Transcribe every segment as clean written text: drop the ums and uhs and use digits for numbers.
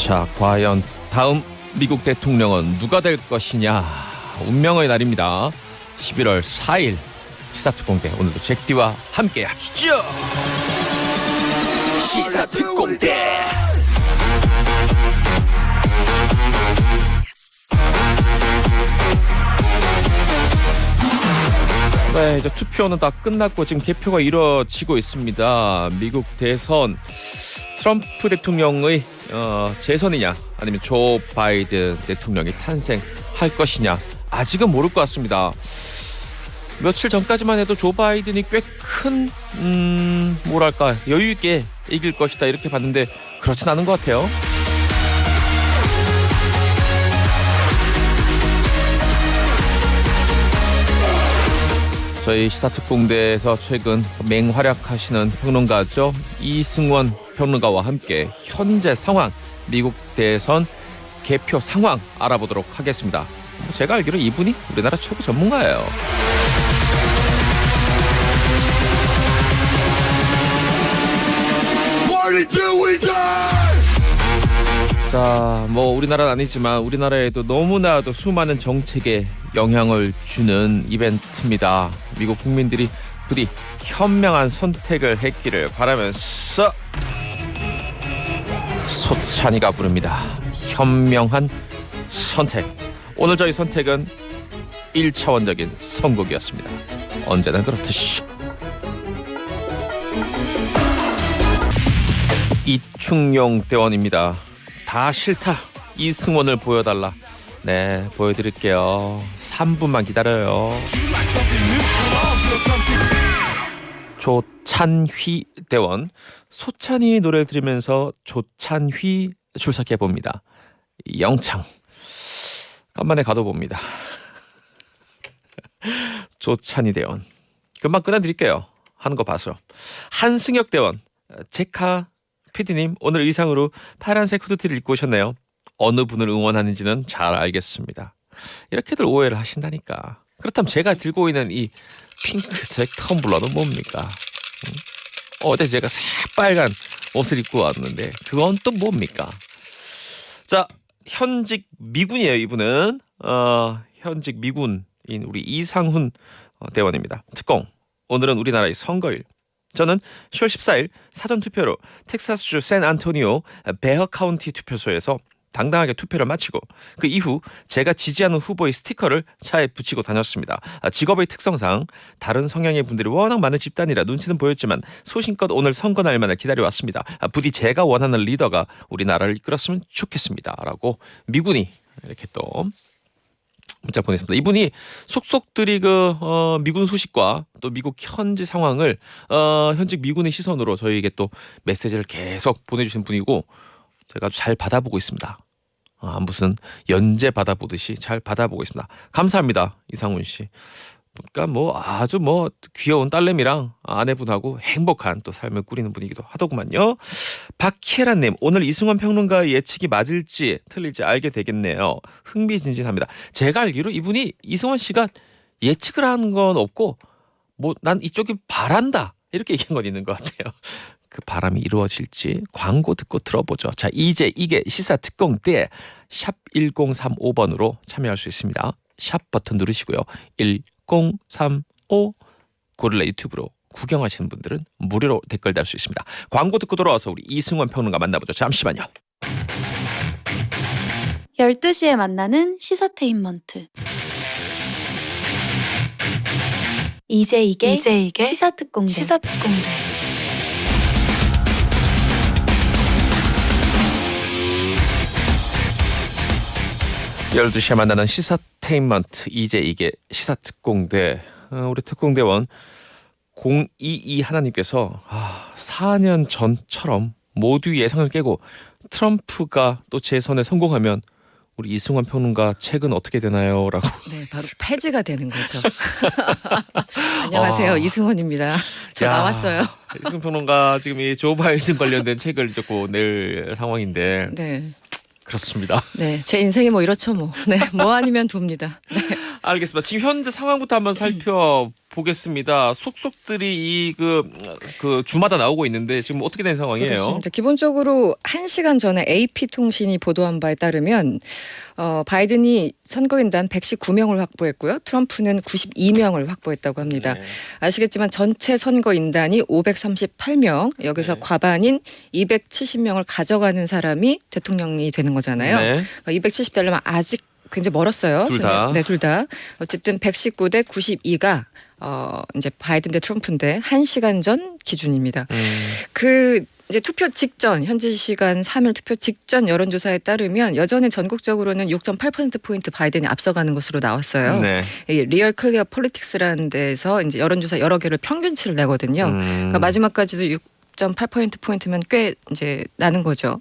자, 과연 다음 미국 대통령은 누가 될 것이냐. 운명의 날입니다. 11월 4일 시사특공대, 오늘도 잭디와 함께 하시죠. 시사특공대. 네, 이제 투표는 다 끝났고 지금 개표가 이루어지고 있습니다. 미국 대선, 트럼프 대통령의 재선이냐 아니면 조 바이든 대통령이 탄생할 것이냐, 아직은 모를 것 같습니다. 며칠 전까지만 해도 조 바이든이 꽤 큰 뭐랄까 여유 있게 이길 것이다 이렇게 봤는데 그렇진 않은 것 같아요. 저희 시사특공대에서 최근 맹활약하시는 평론가죠, 이승원 평론가와 함께 현재 상황, 미국 대선 개표 상황 알아보도록 하겠습니다. 제가 알기로 이분이 우리나라 최고 전문가예요. 자, 뭐 우리나라는 아니지만 우리나라에도 너무나도 수많은 정책에 영향을 주는 이벤트입니다. 미국 국민들이 부디 현명한 선택을 했기를 바라면서 소찬이가 부릅니다. 현명한 선택. 오늘 저희 선택은 1차원적인 선곡이었습니다. 언제나 그렇듯이. 이충용 대원입니다. 다 싫다, 이승원을 보여달라. 네, 보여드릴게요. 3분만 기다려요. 조찬휘 대원, 소찬이 노래를 들으면서 조찬휘 출석해봅니다. 영창 간만에 가둬봅니다. 조찬이 대원 금방 끊어드릴게요. 하는 거 봐서. 한승혁 대원, 제카 PD님 오늘 의상으로 파란색 후드티를 입고 오셨네요. 어느 분을 응원하는지는 잘 알겠습니다. 이렇게들 오해를 하신다니까. 그렇다면 제가 들고 있는 이 핑크색 텀블러는 뭡니까? 어제 제가 새빨간 옷을 입고 왔는데 그건 또 뭡니까? 자, 현직 미군이에요. 이분은 현직 미군인 우리 이상훈 대원입니다. 특공, 오늘은 우리나라의 선거일. 저는 10월 14일 사전투표로 텍사스주 샌안토니오 베어 카운티 투표소에서 당당하게 투표를 마치고 그 이후 제가 지지하는 후보의 스티커를 차에 붙이고 다녔습니다. 직업의 특성상 다른 성향의 분들이 워낙 많은 집단이라 눈치는 보였지만 소신껏 오늘 선거 날만을 기다려왔습니다. 부디 제가 원하는 리더가 우리나라를 이끌었으면 좋겠습니다. 라고 미군이 이렇게 또 문자 보냈습니다. 이분이 속속들이 미군 소식과 또 미국 현지 상황을 현직 미군의 시선으로 저희에게 또 메시지를 계속 보내주신 분이고 제가 아주 잘 받아보고 있습니다. 무슨 연재 받아보듯이 잘 받아보고 있습니다. 감사합니다, 이상훈 씨. 그러니까 뭐 아주 뭐 귀여운 딸내미랑 아내분하고 행복한 또 삶을 꾸리는 분이기도 하더구만요. 박혜란님, 오늘 이승원 평론가의 예측이 맞을지 틀릴지 알게 되겠네요. 흥미진진합니다. 제가 알기로 이분이, 이승원 씨가 예측을 하는 건 없고 뭐 난 이쪽이 바란다 이렇게 얘기한 건 있는 것 같아요. 그 바람이 이루어질지 광고 듣고 들어보죠. 자, 이제 이게 시사특공대 샵 1035번으로 참여할 수 있습니다. 샵 버튼 누르시고요. 1035 고릴라 유튜브로 구경하시는 분들은 무료로 댓글 달 수 있습니다. 광고 듣고 돌아와서 우리 이승원 평론가 만나보죠. 잠시만요. 12시에 만나는 시사테인먼트. 이제 이게 시사특공대. 12시에 만나는 시사테인먼트, 이제 이게 시사특공대. 우리 특공대원 022 하나님께서 4년 전처럼 모두 예상을 깨고 트럼프가 또 재선에 성공하면 우리 이승원 평론가 책은 어떻게 되나요? 라고. 네, 바로 폐지가 되는 거죠. 안녕하세요, 이승원입니다. 저 나왔어요. 이승원 평론가 지금 이 조 바이든 관련된 책을 이제 곧 낼 상황인데. 네. 그렇습니다. 네, 제 인생이 뭐 이렇죠 뭐. 네, 뭐 아니면 돕니다. 네. 알겠습니다. 지금 현재 상황부터 한번 살펴보겠습니다. 속속들이 그 주마다 나오고 있는데 지금 어떻게 된 상황이에요? 그렇습니다. 기본적으로 1시간 전에 AP통신이 보도한 바에 따르면 바이든이 선거인단 119명을 확보했고요. 트럼프는 92명을 확보했다고 합니다. 네. 아시겠지만 전체 선거인단이 538명, 여기서 네. 과반인 270명을 가져가는 사람이 대통령이 되는 거잖아요. 네. 그러니까 270 되려면 아직 굉장히 멀었어요. 둘 다. 네, 둘 다. 어쨌든 119 대 92가 이제 바이든 대 트럼프인데 1시간 전 기준입니다. 그 이제 투표 직전 현지 시간 3일 투표 직전 여론조사에 따르면 여전히 전국적으로는 6.8%포인트 바이든이 앞서가는 것으로 나왔어요. 네. 이 리얼 클리어 폴리틱스라는 데서 이제 여론조사 여러 개를 평균치를 내거든요. 그러니까 마지막까지도 6.8%포인트면 꽤 이제 나는 거죠.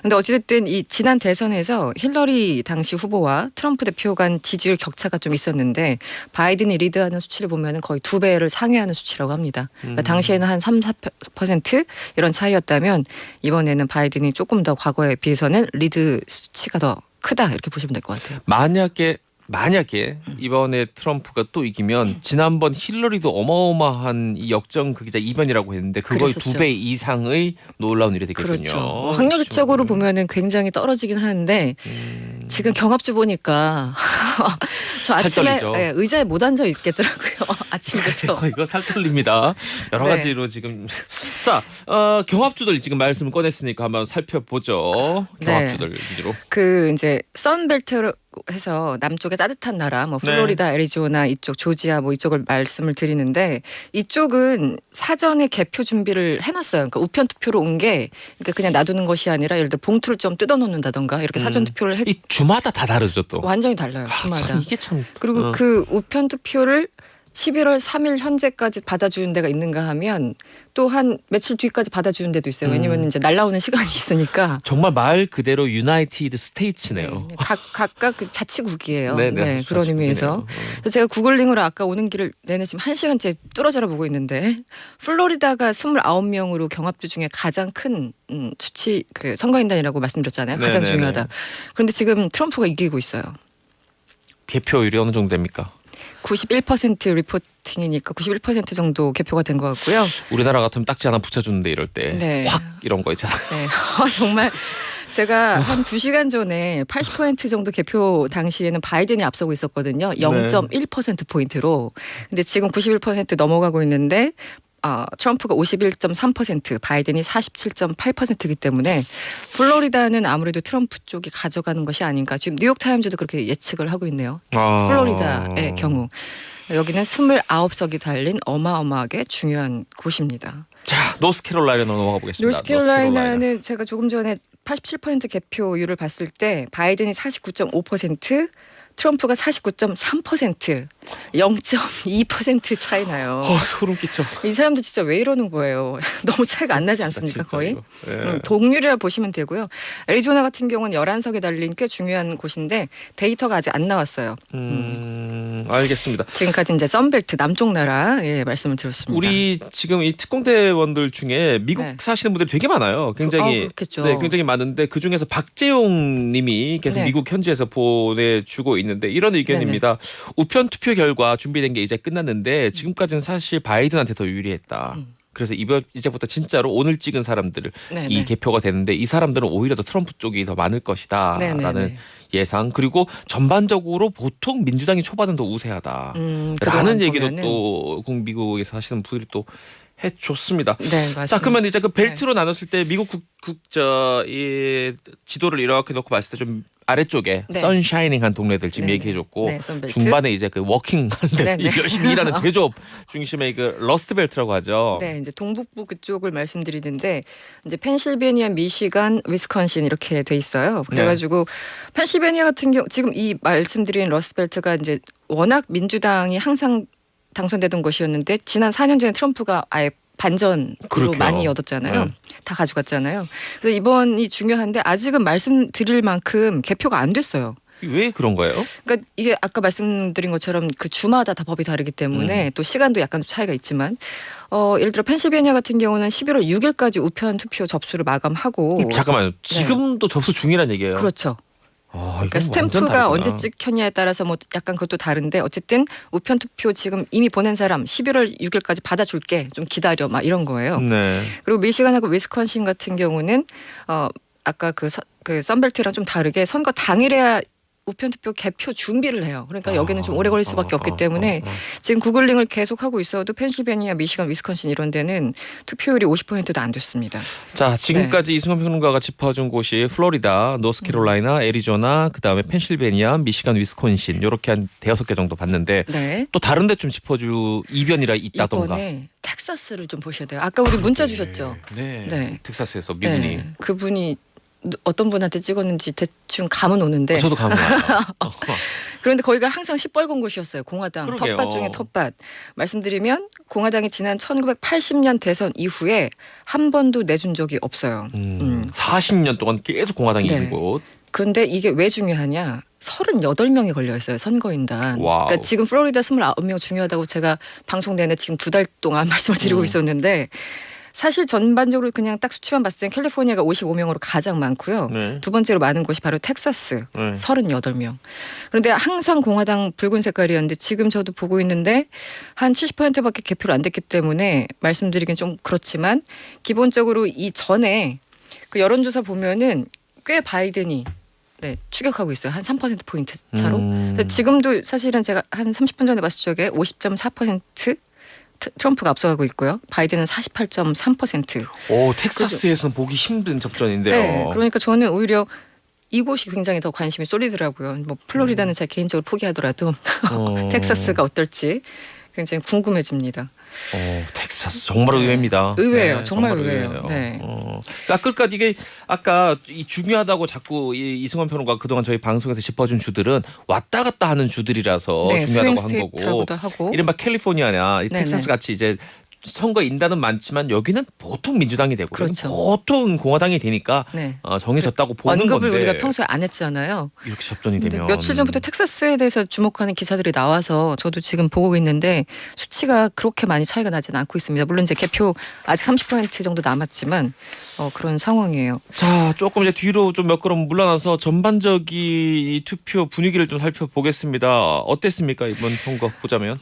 근데 어찌됐든 이 지난 대선에서 힐러리 당시 후보와 트럼프 대표 간 지지율 격차가 좀 있었는데 바이든이 리드하는 수치를 보면 거의 2배를 상회하는 수치라고 합니다. 그러니까 당시에는 한 3, 4% 이런 차이였다면 이번에는 바이든이 조금 더 과거에 비해서는 리드 수치가 더 크다 이렇게 보시면 될 것 같아요. 만약에 이번에 트럼프가 또 이기면 지난번 힐러리도 어마어마한 이 역전극이자 이변이라고 했는데 그거의 그랬었죠. 2배 이상의 놀라운 일이 되겠군요. 그렇죠. 확률적으로 보면은 굉장히 떨어지긴 하는데 지금 경합주 보니까 저 아침에 살떨리죠. 네, 의자에 못 앉아 있겠더라고요. 아침부터. 이거 살떨립니다. 여러 네. 가지로 지금 자 경합주들 지금 말씀을 꺼냈으니까 한번 살펴보죠. 네. 경합주들 위주로. 그 이제 선벨트로 해서 남쪽의 따뜻한 나라 뭐 플로리다, 애리조나 이쪽 조지아 뭐 이쪽을 말씀을 드리는데 이쪽은 사전에 개표 준비를 해놨어요. 그러니까 우편 투표로 온 게 그러니까 그냥 놔두는 것이 아니라 예를 들어 봉투를 좀 뜯어놓는다던가 이렇게 사전 투표를 이 주마다 다 다르죠 또. 완전히 달라요. 아, 주마다. 참 이게 참. 그리고 그 우편 투표를 11월 3일 현재까지 받아주는 데가 있는가 하면 또 한 며칠 뒤까지 받아주는 데도 있어요. 왜냐면 이제 날라오는 시간이 있으니까. 정말 말 그대로 유나이티드 스테이츠네요. 네, 각각 그 자치국이에요. 네, 네, 네, 그런 의미에서. 그래서 제가 구글링으로 아까 오는 길을 내내 지금 1시간째 뚫어져라 보고 있는데 플로리다가 29명으로 경합주 중에 가장 큰 수치 그 선거인단이라고 말씀드렸잖아요. 가장 네, 네, 중요하다. 네. 그런데 지금 트럼프가 이기고 있어요. 개표율이 어느 정도 됩니까? 91% 리포팅이니까 91% 정도 개표가 된 것 같고요. 우리나라 같으면 딱지 하나 붙여주는데 이럴 때 네. 확 이런 거 있잖아요. 네. 정말 제가 한 2시간 전에 80% 정도 개표 당시에는 바이든이 앞서고 있었거든요. 0.1%포인트로. 근데 지금 91% 넘어가고 있는데 트럼프가 51.3%, 바이든이 47.8%이기 때문에 플로리다는 아무래도 트럼프 쪽이 가져가는 것이 아닌가. 지금 뉴욕타임즈도 그렇게 예측을 하고 있네요. 플로리다의 경우. 여기는 29석이 달린 어마어마하게 중요한 곳입니다. 자, 노스캐롤라이나 넘어가 보겠습니다. 노스캐롤라이나는 제가 조금 전에 87% 개표율을 봤을 때 바이든이 49.5%, 트럼프가 49.3%, 0.2% 차이 나요. 소름 끼쳐. 이 사람들 진짜 왜 이러는 거예요? 너무 차이가 안 나지 않습니까? 진짜 거의? 이거. 예. 동률이라 보시면 되고요. 애리조나 같은 경우는 11석에 달린 꽤 중요한 곳인데 데이터가 아직 안 나왔어요. 알겠습니다. 지금까지 이제 썬벨트 남쪽 나라 말씀을 드렸습니다. 우리 지금 이 특공대원들 중에 미국 네. 사시는 분들이 되게 많아요. 굉장히 그렇겠죠. 네, 굉장히 많은데 그 중에서 박재용 님이 계속 네. 미국 현지에서 보내주고 있는데 이런 의견입니다. 우편 투표 결과 준비된 게 이제 끝났는데 지금까지는 사실 바이든한테 더 유리했다. 그래서 이제부터 진짜로 오늘 찍은 사람들 네, 이 네. 개표가 되는데 이 사람들은 오히려 더 트럼프 쪽이 더 많을 것이다 네, 네, 라는 네. 예상. 그리고 전반적으로 보통 민주당이 초반은 더 우세하다 라는 그동안 얘기도 보면은. 또 미국에서 하시는 분들이 또 해줬습니다. 네, 맞습니다. 자, 그러면 이제 그 벨트로 나눴을 때 미국 이 지도를 이렇게 놓고 봤을 때 좀 아래쪽에 네. 선샤이닝한 동네들 지금 네, 얘기해줬고 네, 선벨트. 중반에 이제 그 워킹하는데 네, 네. 열심히 일하는 제조업 중심의 그 러스트벨트라고 하죠. 네, 이제 동북부 그쪽을 말씀드리는데 이제 펜실베니아, 미시간, 위스콘신 이렇게 돼 있어요. 그래가지고 펜실베니아 같은 경우 지금 이 말씀드린 러스트벨트가 이제 워낙 민주당이 항상 당선되던 곳이었는데 지난 4년 전에 트럼프가 아예 반전으로 그렇게요. 많이 얻었잖아요. 네. 다 가져갔잖아요. 그래서 이번이 중요한데 아직은 말씀드릴 만큼 개표가 안 됐어요. 왜 그런 거예요? 그러니까 이게 아까 말씀드린 것처럼 그 주마다 다 법이 다르기 때문에 또 시간도 약간 차이가 있지만 예를 들어 펜실베니아 같은 경우는 11월 6일까지 우편 투표 접수를 마감하고 잠깐만요. 지금도 접수 중이란 얘기예요. 그렇죠. 그러니까 스탬프가 언제 찍혔냐에 따라서 뭐 약간 그것도 다른데 어쨌든 우편 투표 지금 이미 보낸 사람 11월 6일까지 받아줄게 좀 기다려 막 이런 거예요. 네. 그리고 미시간하고 위스콘신 같은 경우는 아까 그 선벨트랑 좀 다르게 선거 당일에야 우편투표 개표 준비를 해요. 그러니까 여기는 좀 오래 걸릴 수밖에 없기 때문에 지금 구글링을 계속하고 있어도 펜실베니아, 미시간, 위스콘신 이런 데는 투표율이 50%도 안 됐습니다. 자, 지금까지 이승원 평론가가 짚어준 곳이 플로리다, 노스캐롤라이나, 애리조나, 그다음에 펜실베니아, 미시간, 위스콘신 이렇게 한 5개 정도 봤는데 네. 또 다른 데 좀 짚어줄 이변이라 있다던가. 이번에 텍사스를 좀 보셔야 돼요. 아까 우리 문자 주셨죠? 네. 네. 텍사스에서 미군이. 네. 그분이 어떤 분한테 찍었는지 대충 감은 오는데 저도 감이 와요. 그런데 거기가 항상 시뻘건 곳이었어요. 공화당 그러게요. 텃밭 중에 텃밭. 말씀드리면 공화당이 지난 1980년 대선 이후에 한 번도 내준 적이 없어요. 40년 동안 계속 공화당이 네. 이긴 곳. 그런데 이게 왜 중요하냐? 38명이 걸려 있어요. 선거인단. 와우. 그러니까 지금 플로리다 29명 중요하다고 제가 방송 내내 지금 2달 동안 말씀을 드리고 있었는데 사실 전반적으로 그냥 딱 수치만 봤을 땐 캘리포니아가 55명으로 가장 많고요. 네. 두 번째로 많은 곳이 바로 텍사스 네. 38명. 그런데 항상 공화당 붉은 색깔이었는데 지금 저도 보고 있는데 한 70%밖에 개표를 안 됐기 때문에 말씀드리긴 좀 그렇지만 기본적으로 이 전에 그 여론조사 보면은 꽤 바이든이 추격하고 있어요. 한 3%포인트 차로. 근데 지금도 사실은 제가 한 30분 전에 봤을 적에 50.4% 트럼프가 앞서가고 있고요. 바이든은 48.3%. 오, 텍사스에서는 보기 힘든 접전인데요. 네, 그러니까 저는 오히려 이곳이 굉장히 더 관심이 쏠리더라고요. 뭐 플로리다는 제가 개인적으로 포기하더라도 텍사스가 어떨지 굉장히 궁금해집니다. 텍사스 정말 의외입니다. 의외예요. 네, 정말 의외예요. 네. 그러니까 이게 아까 이 중요하다고 자꾸 이승원 평론가 그동안 저희 방송에서 짚어준 주들은 왔다 갔다 하는 주들이라서 네, 중요하다고 스윙 한 거고. 스테이트라고도 하고. 이른바 캘리포니아나 이 네네. 텍사스 같이 이제 선거 인단은 많지만 여기는 보통 민주당이 되고 그렇죠. 보통 공화당이 되니까 네. 정해졌다고 보는 언급을 건데 우리가 평소에 안 했잖아요. 이렇게 접전이 근데 되면 며칠 전부터 텍사스에 대해서 주목하는 기사들이 나와서 저도 지금 보고 있는데 수치가 그렇게 많이 차이가 나지는 않고 있습니다. 물론 이제 개표 아직 30% 정도 남았지만 그런 상황이에요. 자, 조금 이제 뒤로 좀 몇 걸음 물러나서 전반적인 이 투표 분위기를 좀 살펴보겠습니다. 어땠습니까? 이번 선거 보자면.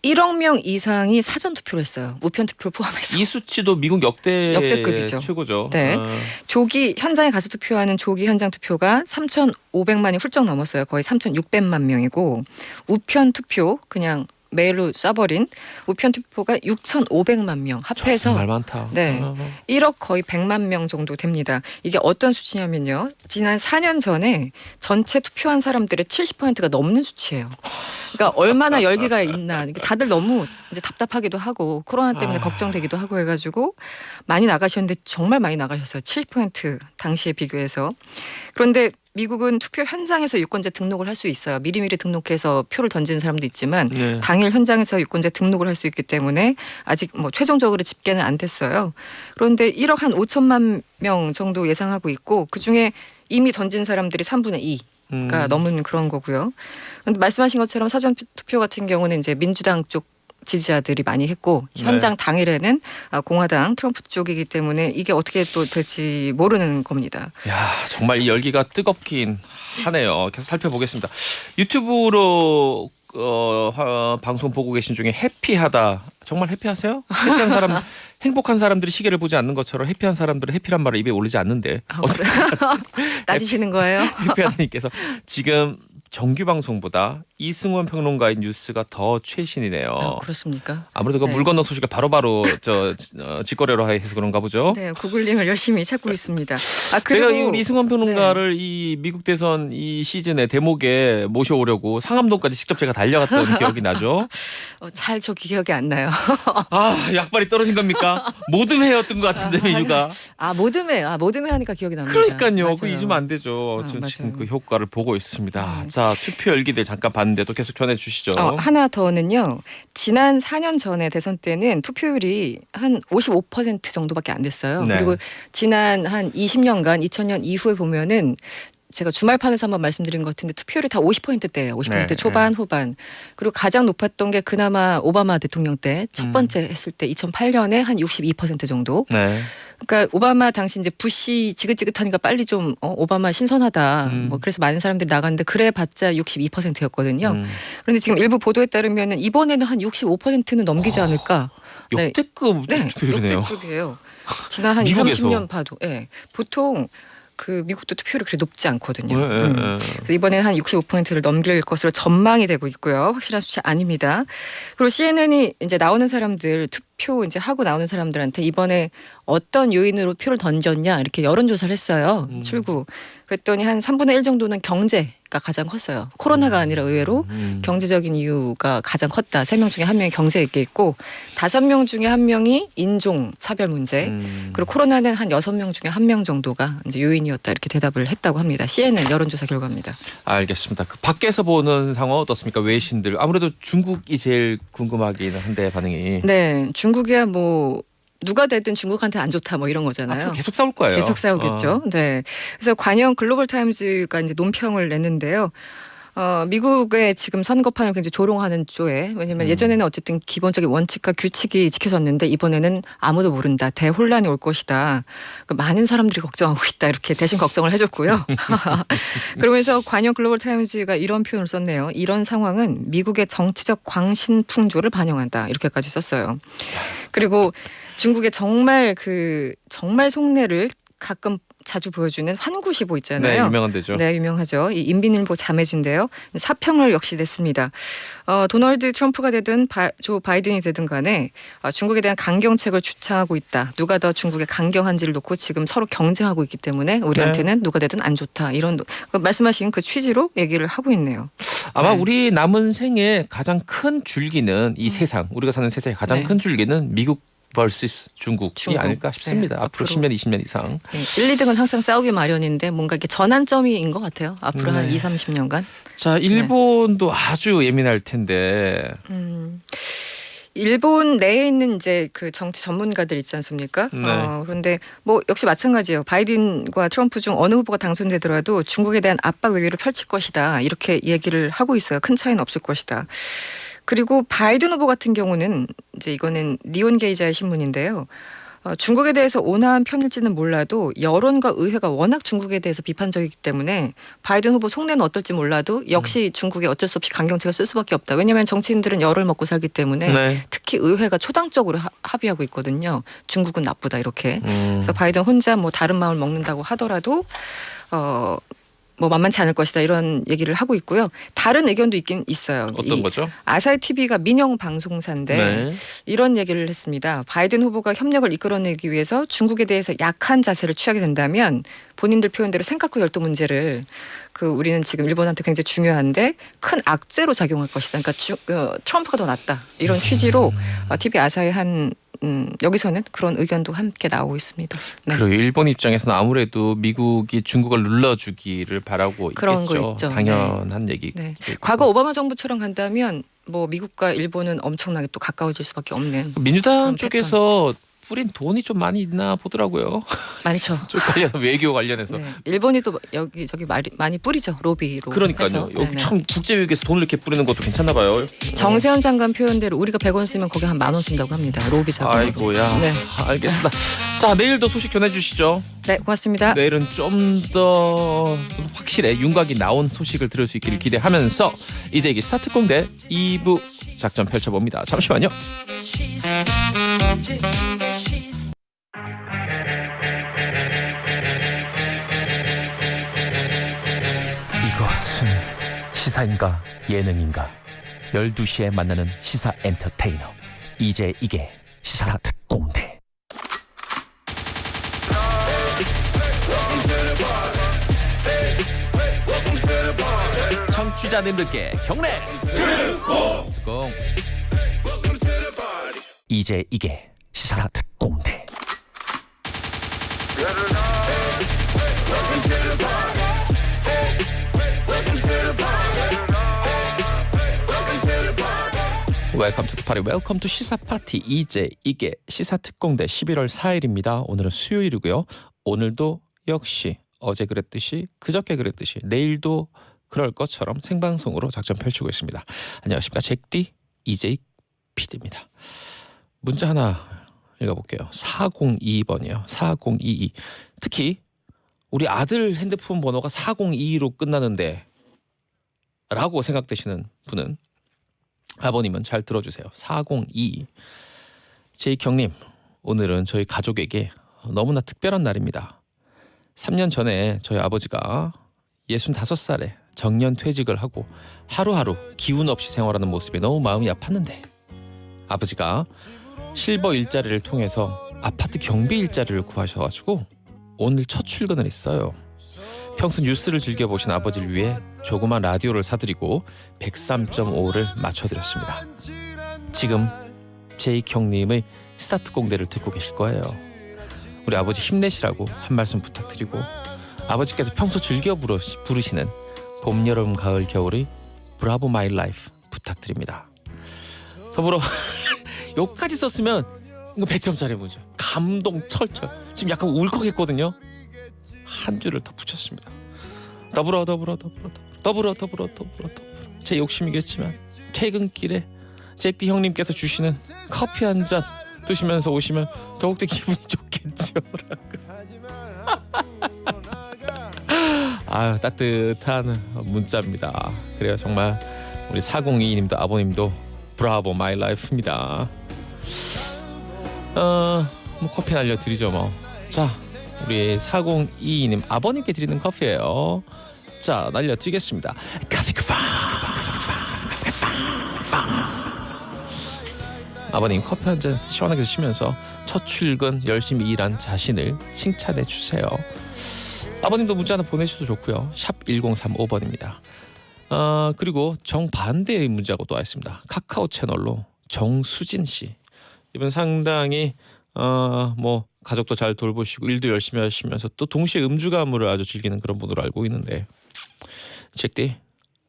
1억 명 이상이 사전 투표를 했어요. 우편 투표를 포함해서. 이 수치도 미국 역대급이죠. 최고죠. 네. 조기 현장에 가서 투표하는 조기 현장 투표가 3,500만이 훌쩍 넘었어요. 거의 3,600만 명이고 우편 투표 그냥 메일로 쏴버린 우편 투표가 6,500만 명 합해서 정말 많다. 네. 1억 거의 100만 명 정도 됩니다. 이게 어떤 수치냐면요. 지난 4년 전에 전체 투표한 사람들의 70%가 넘는 수치예요. 그러니까 얼마나 열기가 있나. 다들 너무 이제 답답하기도 하고 코로나 때문에 걱정되기도 하고 해가지고 많이 나가셨는데 정말 많이 나가셨어요. 70% 당시에 비교해서. 그런데 미국은 투표 현장에서 유권자 등록을 할 수 있어요. 미리미리 등록해서 표를 던지는 사람도 있지만 네. 당일 현장에서 유권자 등록을 할 수 있기 때문에 아직 뭐 최종적으로 집계는 안 됐어요. 그런데 1억 한 5천만 명 정도 예상하고 있고 그중에 이미 던진 사람들이 3분의 2가 넘은 그런 거고요. 그런데 말씀하신 것처럼 사전 투표 같은 경우는 이제 민주당 쪽 지지자들이 많이 했고 현장 당일에는 공화당 트럼프 쪽이기 때문에 이게 어떻게 또 될지 모르는 겁니다. 야, 정말 이 열기가 뜨겁긴 하네요. 계속 살펴보겠습니다. 유튜브로 방송 보고 계신 중에 해피하다. 정말 해피하세요? 해피한 사람, 행복한 사람들이 시계를 보지 않는 것처럼 해피한 사람들은 해피란 말을 입에 올리지 않는데. 따지시는 거예요? 해피하다님께서 지금 정규 방송보다 이승원 평론가의 뉴스가 더 최신이네요. 그렇습니까? 아무래도 그 네. 물 건너 소식을 바로바로 직거래로 해서 그런가 보죠. 네, 구글링을 열심히 찾고 있습니다. 제가 이 이승원 평론가를 이 미국 대선 이 시즌에 대목에 모셔오려고 상암동까지 직접 제가 달려갔던 기억이 나죠. 잘 저 기억이 안 나요. 약발이 떨어진 겁니까? 모듬회였던 것 같은데 메뉴가. 모듬회 하니까 기억이 납니다. 그러니까요. 맞아요. 그 잊으면 안 되죠. 지금 맞아요. 그 효과를 보고 있습니다. 자, 투표 열기들 잠깐 봤는데도 계속 전해주시죠. 하나 더는요. 지난 4년 전에 대선 때는 투표율이 한 55% 정도밖에 안 됐어요. 네. 그리고 지난 한 20년간 2000년 이후에 보면은 제가 주말판에서 한번 말씀드린 것 같은데 투표율이 다 50%대예요. 50% 네, 초반 후반. 그리고 가장 높았던 게 그나마 오바마 대통령 때 첫 번째 했을 때 2008년에 한 62% 정도. 네. 그러니까 오바마 당시 이제 부시 지긋지긋하니까 빨리 좀 오바마 신선하다. 뭐 그래서 많은 사람들이 나갔는데 그래봤자 62%였거든요. 그런데 지금 일부 보도에 따르면 이번에는 한 65%는 넘기지 않을까. 네. 역대급 네, 투표율이네요. 역대급이에요. 지난 한 2, 미국에서. 30년 봐도. 네. 보통 그 미국도 투표율이 그렇게 높지 않거든요. 네, 네. 그래서 이번에는 한 65%를 넘길 것으로 전망이 되고 있고요. 확실한 수치 아닙니다. 그리고 CNN이 이제 나오는 사람들 투표 이제 하고 나오는 사람들한테 이번에 어떤 요인으로 표를 던졌냐 이렇게 여론조사를 했어요. 출구. 그랬더니 한 3분의 1 정도는 경제가 가장 컸어요. 코로나가 아니라 의외로 경제적인 이유가 가장 컸다. 3명 중에 1명이 경제에 있고 5명 중에 1명이 인종 차별 문제. 그리고 코로나는 한 6명 중에 1명 정도가 이제 요인이었다 이렇게 대답을 했다고 합니다. CNN 여론조사 결과입니다. 알겠습니다. 그 밖에서 보는 상황 어떻습니까? 외신들 아무래도 중국이 제일 궁금하긴 한데 반응이. 네, 중국이야 뭐 누가 되든 중국한테 안 좋다 뭐 이런 거잖아요. 앞으로 계속 싸울 거예요. 계속 싸우겠죠. 네. 그래서 관영 글로벌 타임즈가 이제 논평을 냈는데요. 미국의 지금 선거판을 굉장히 조롱하는 쪽에 왜냐하면 예전에는 어쨌든 기본적인 원칙과 규칙이 지켜졌는데 이번에는 아무도 모른다. 대혼란이 올 것이다. 많은 사람들이 걱정하고 있다. 이렇게 대신 걱정을 해줬고요. 그러면서 관영 글로벌 타임즈가 이런 표현을 썼네요. 이런 상황은 미국의 정치적 광신풍조를 반영한다. 이렇게까지 썼어요. 그리고 중국의 정말 속내를 가끔 자주 보여주는 환구시보 있잖아요. 네, 유명한 데죠. 네, 유명하죠. 이 인민일보 자매지인데요. 사평을 역시 냈습니다. 도널드 트럼프가 되든 조 바이든이 되든 간에 중국에 대한 강경책을 주창하고 있다. 누가 더 중국에 강경한지를 놓고 지금 서로 경쟁하고 있기 때문에 우리한테는 누가 되든 안 좋다. 이런 말씀하신 그 취지로 얘기를 하고 있네요. 아마 네. 우리 남은 생에 가장 큰 줄기는 이 세상, 우리가 사는 세상의 가장 네. 큰 줄기는 미국 vs 중국이 중국. 아닐까 싶습니다. 네, 앞으로 앞으로. 10년, 20년 이상. 네, 1, 2등은 항상 싸우기 마련인데 뭔가 이렇게 전환점인 것 같아요. 앞으로 한 네. 2, 30년간. 자, 일본도 아주 예민할 텐데. 일본 내에 있는 이제 그 정치 전문가들 있지 않습니까? 네. 그런데 뭐 역시 마찬가지예요. 바이든과 트럼프 중 어느 후보가 당선되더라도 중국에 대한 압박 외교를 펼칠 것이다. 이렇게 얘기를 하고 있어요. 큰 차이는 없을 것이다. 그리고 바이든 후보 같은 경우는 이제 이거는 니온 게이자의 신문인데요. 중국에 대해서 온화한 편일지는 몰라도 여론과 의회가 워낙 중국에 대해서 비판적이기 때문에 바이든 후보 속내는 어떨지 몰라도 역시 중국에 어쩔 수 없이 강경책을 쓸 수밖에 없다. 왜냐하면 정치인들은 열을 먹고 살기 때문에 네. 특히 의회가 초당적으로 합의하고 있거든요. 중국은 나쁘다 이렇게. 음. 그래서 바이든 혼자 뭐 다른 마음을 먹는다고 하더라도 뭐 만만치 않을 것이다 이런 얘기를 하고 있고요. 다른 의견도 있긴 있어요. 어떤 거죠? 아사히 TV가 민영 방송사인데 네. 이런 얘기를 했습니다. 바이든 후보가 협력을 이끌어내기 위해서 중국에 대해서 약한 자세를 취하게 된다면 본인들 표현대로 생각과 열도 문제를 우리는 지금 일본한테 굉장히 중요한데 큰 악재로 작용할 것이다. 그러니까 트럼프가 더 낫다. 이런 취지로 TV 아사히 여기서는 그런 의견도 함께 나오고 있습니다. 네. 그리고 일본 입장에서는 아무래도 미국이 중국을 눌러주기를 바라고 그런 있겠죠. 거 있죠. 당연한 얘기. 네. 과거 오바마 정부처럼 간다면 뭐 미국과 일본은 엄청나게 또 가까워질 수밖에 없는 민주당 그런 쪽에서 뿌린 돈이 좀 많이 있나 보더라고요. 많죠. 쪽 관련 외교 관련해서. 네. 일본이 또 여기저기 많이 뿌리죠. 로비로. 그러니까요. 해서. 여기 네네. 참 국제외교에서 돈을 이렇게 뿌리는 것도 괜찮나 봐요. 정세현 장관 표현대로 우리가 100원 쓰면 거기 한 10,000원 쓴다고 합니다. 로비 자금. 아이고야. 네. 알겠습니다. 자, 내일도 소식 전해주시죠. 네, 고맙습니다. 내일은 좀 더 확실해 윤곽이 나온 소식을 들을 수 있기를 기대하면서 이제 이게 스타트 공대 2부 작전 펼쳐봅니다. 잠시만요. 이것은 시사인가 예능인가 12시에 만나는 시사 엔터테이너 이제 이게 시사 특공대. 청취자님들께 경례 특공. 이제 이게 시사 특공대. 웰컴 투 파리, 웰컴 투 시사 파티. 이제 이게 시사 특공대 11월 4일입니다. 오늘은 수요일이고요. 오늘도 역시 어제 그랬듯이 그저께 그랬듯이 내일도 그럴 것처럼 생방송으로 작전 펼치고 있습니다. 안녕하십니까. 잭디 이재익 PD입니다. 문자 하나 읽어볼게요. 4022번이요. 4022. 특히 우리 아들 핸드폰 번호가 4022로 끝나는데 라고 생각되시는 분은 아버님은 잘 들어주세요. 4022. 제익 형님, 오늘은 저희 가족에게 너무나 특별한 날입니다. 3년 전에 저희 아버지가 65살에 정년퇴직을 하고 하루하루 기운 없이 생활하는 모습에 너무 마음이 아팠는데 아버지가 실버 일자리를 통해서 아파트 경비 일자리를 구하셔가지고 오늘 첫 출근을 했어요. 평소 뉴스를 즐겨보신 아버지를 위해 조그만 라디오를 사드리고 103.5를 맞춰드렸습니다. 지금 제익 형님의 시사특공대를 듣고 계실 거예요. 우리 아버지 힘내시라고 한 말씀 부탁드리고 아버지께서 평소 즐겨 부르시는 봄, 여름, 가을, 겨울의 브라보 마이 라이프 부탁드립니다. 더불어 여기까지 썼으면 이거 100점짜리 문제. 감동 철철. 지금 약간 울컥했거든요. 한 줄을 더 붙였습니다. 더불어. 제 욕심이겠지만 퇴근길에 잭디 형님께서 주시는 커피 한 잔 드시면서 오시면 더욱더 기분이 좋겠죠. 아, 따뜻한 문자입니다. 그래요. 정말 우리 4022님도 아버님도 브라보 마이 라이프입니다. 뭐 커피 날려드리죠 뭐. 자, 우리 4022님 아버님께 드리는 커피예요. 자, 날려드리겠습니다. 커피 아버님 커피 한 잔 시원하게 드시면서 첫 출근 열심히 일한 자신을 칭찬해 주세요. 아버님도 문자 하나 보내주셔도 좋고요. 샵 1035번입니다. 그리고 정반대의 문자가 또 와 있습니다. 카카오 채널로 정수진 씨. 이분 상당히 뭐 가족도 잘 돌보시고 일도 열심히 하시면서 또 동시에 음주가무를 아주 즐기는 그런 분으로 알고 있는데 잭디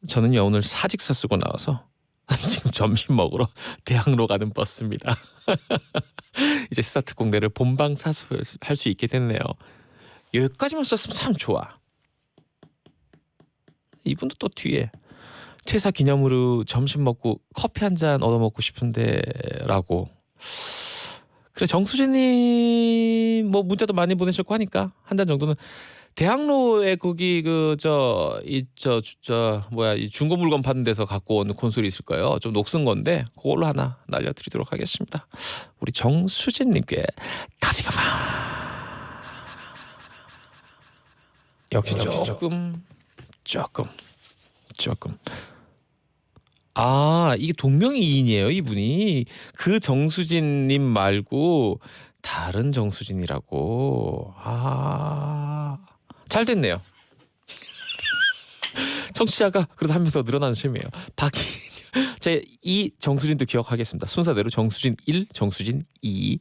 저는요 오늘 사직서 쓰고 나와서 지금 점심 먹으러 대학로 가는 버스입니다. 이제 시사특공대를 본방사수할 수 있게 됐네요. 여기까지만 썼으면 참 좋아. 이분도 또 뒤에 퇴사 기념으로 점심 먹고 커피 한 잔 얻어 먹고 싶은데 라고. 그래 정수진님 뭐 문자도 많이 보내셨고 하니까 한 잔 정도는 대학로에 거기 이 중고 물건 파는 데서 갖고 온 콘솔이 있을 거예요. 좀 녹슨 건데 그걸로 하나 날려드리도록 하겠습니다. 우리 정수진님께 커피가 역시 조금 이게 동명이인이에요 이분이. 그 정수진님 말고 다른 정수진이라고. 잘 됐네요. 청취자가 그래도 한 명 더 늘어나는 셈이에요. 제 이 정수진도 기억하겠습니다. 순서대로 정수진 1, 정수진 2.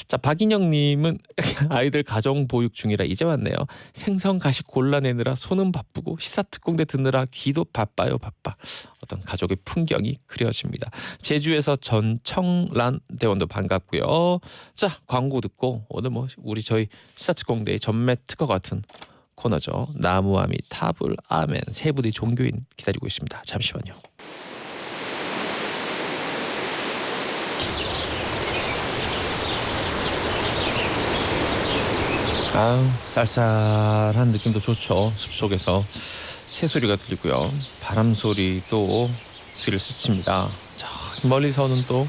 자, 박인영님은 아이들 가정 보육 중이라 이제 왔네요. 생선 가식 골라내느라 손은 바쁘고 시사특공대 듣느라 귀도 바빠요. 어떤 가족의 풍경이 그려집니다. 제주에서 전청란 대원도 반갑고요. 자, 광고 듣고 오늘 뭐 저희 시사특공대의 전매 특허 같은 코너죠. 나무아미 타불 아멘 세 분의 종교인 기다리고 있습니다. 잠시만요. 쌀쌀한 느낌도 좋죠. 숲속에서 새소리가 들리고요. 바람 소리도 귀를 스칩니다. 저 멀리서는 또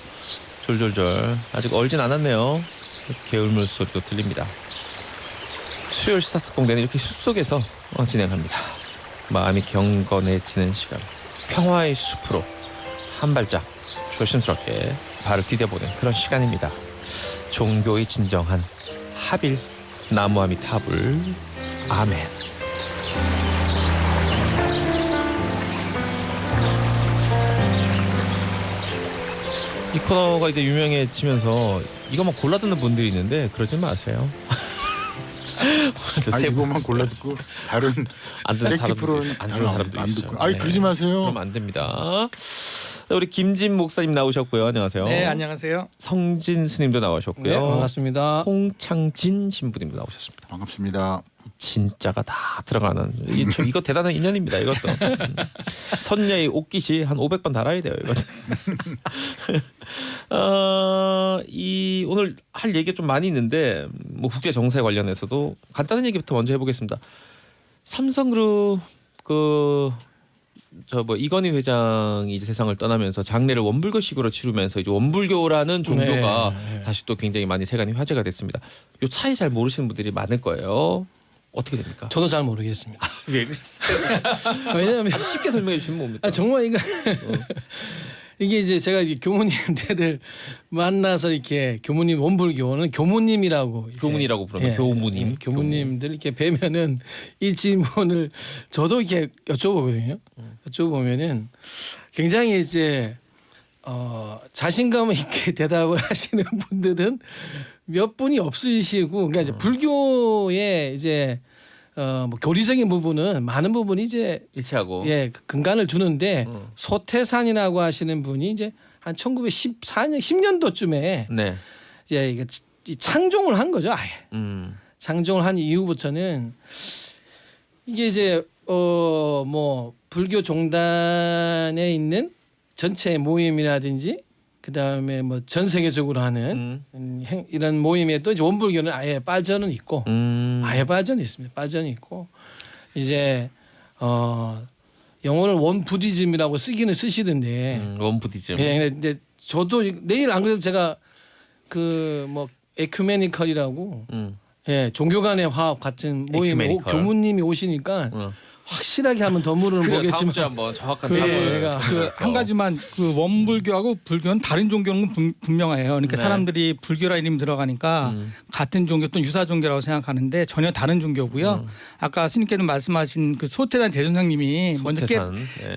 졸졸졸 아직 얼진 않았네요. 개울물 소리도 들립니다. 수요일 시사특공대는 이렇게 숲속에서 진행합니다. 마음이 경건해지는 시간, 평화의 숲으로 한 발짝 조심스럽게 발을 디뎌보는 그런 시간입니다. 종교의 진정한 합일 나무아미 타불 아멘. 이 코너가 이제 유명해지면서 이것만 골라 듣는 분들이 있는데 그러지 마세요. 이거만 골라 듣고 다른 안 듣는 사람도 안 있어요. 듣고. 그러지 마세요. 그럼 안 됩니다. 자, 우리 김진 목사님 나오셨고요. 안녕하세요. 네, 안녕하세요. 성진 스님도 나오셨고요. 네, 반갑습니다. 홍창진 신부님도 나오셨습니다. 반갑습니다. 진짜가 다 들어가는 이거 대단한 인연입니다. 이것도 선녀의 옷깃이 한 500번 달아야 돼요. 이것도. 이 오늘 할 얘기가 좀 많이 있는데 뭐 국제 정세 관련해서도 간단한 얘기부터 먼저 해보겠습니다. 삼성그룹 이건희 회장이 이제 세상을 떠나면서 장례를 원불교식으로 치르면서 이제 원불교라는 종교가 다시 또 굉장히 많이 세간이 화제가 됐습니다. 요 차이 잘 모르시는 분들이 많을 거예요. 어떻게 됩니까? 저도 잘 모르겠습니다. 왜 그러세요? 왜냐하면 아주 쉽게 설명해 주시면 뭡니까? 정말 이게 이제 제가 교무님들을 만나서 이렇게 교무님 원불교는 교무님이라고 교문이라고 부르는 교무님, 교무님들 이렇게 뵈면은 이 질문을 저도 이렇게 여쭤보거든요. 여쭤보면은 굉장히 이제 자신감 있게 대답을 하시는 분들은 몇 분이 없으시고, 그러니까 이제 불교의 이제 뭐 교리적인 부분은 많은 부분이 이제 일치하고 근간을 두는데 소태산이라고 하시는 분이 이제 한 1914년 10년도쯤에 네. 이게 창종을 한 거죠. 아예 창종을 한 이후부터는 이게 이제 뭐 불교 종단에 있는 전체 모임이라든지 그다음에 뭐 전 세계적으로 하는 이런 모임에 또 이제 원불교는 아예 빠져는 있고 아예 빠져는 있습니다. 빠져는 있고 이제 영어를 원부디즘이라고 쓰기는 쓰시던데 원부디즘. 예, 근데 저도 내일 안 그래도 제가 그 뭐 에큐메니컬이라고 예, 종교 간의 화합 같은 모임 교무님이 오시니까 확실하게 한번 더 물을 보겠지만 다음 주에 한번 정확한 답을 한 가지만 그 원불교하고 불교는 다른 종교는 분명해요. 그러니까 네. 사람들이 불교라 이름이 들어가니까 같은 종교 또는 유사 종교라고 생각하는데 전혀 다른 종교고요. 아까 스님께서 말씀하신 그 소태산 대전상님이 먼저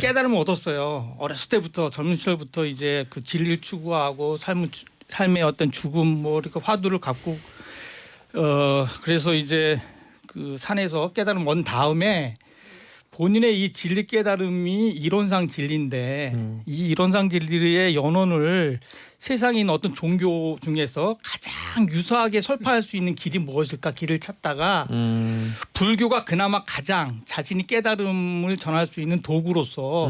깨달음을 얻었어요. 어렸을 때부터 젊은 시절부터 이제 그 진리를 추구하고 삶의 어떤 죽음 뭐 이렇게 화두를 갖고 그래서 이제 그 산에서 깨달음을 얻은 다음에 본인의 이 진리 깨달음이 이론상 진리인데 이 이론상 진리의 연원을 세상에 있는 어떤 종교 중에서 가장 유사하게 설파할 수 있는 길이 무엇일까 길을 찾다가 불교가 그나마 가장 자신이 깨달음을 전할 수 있는 도구로서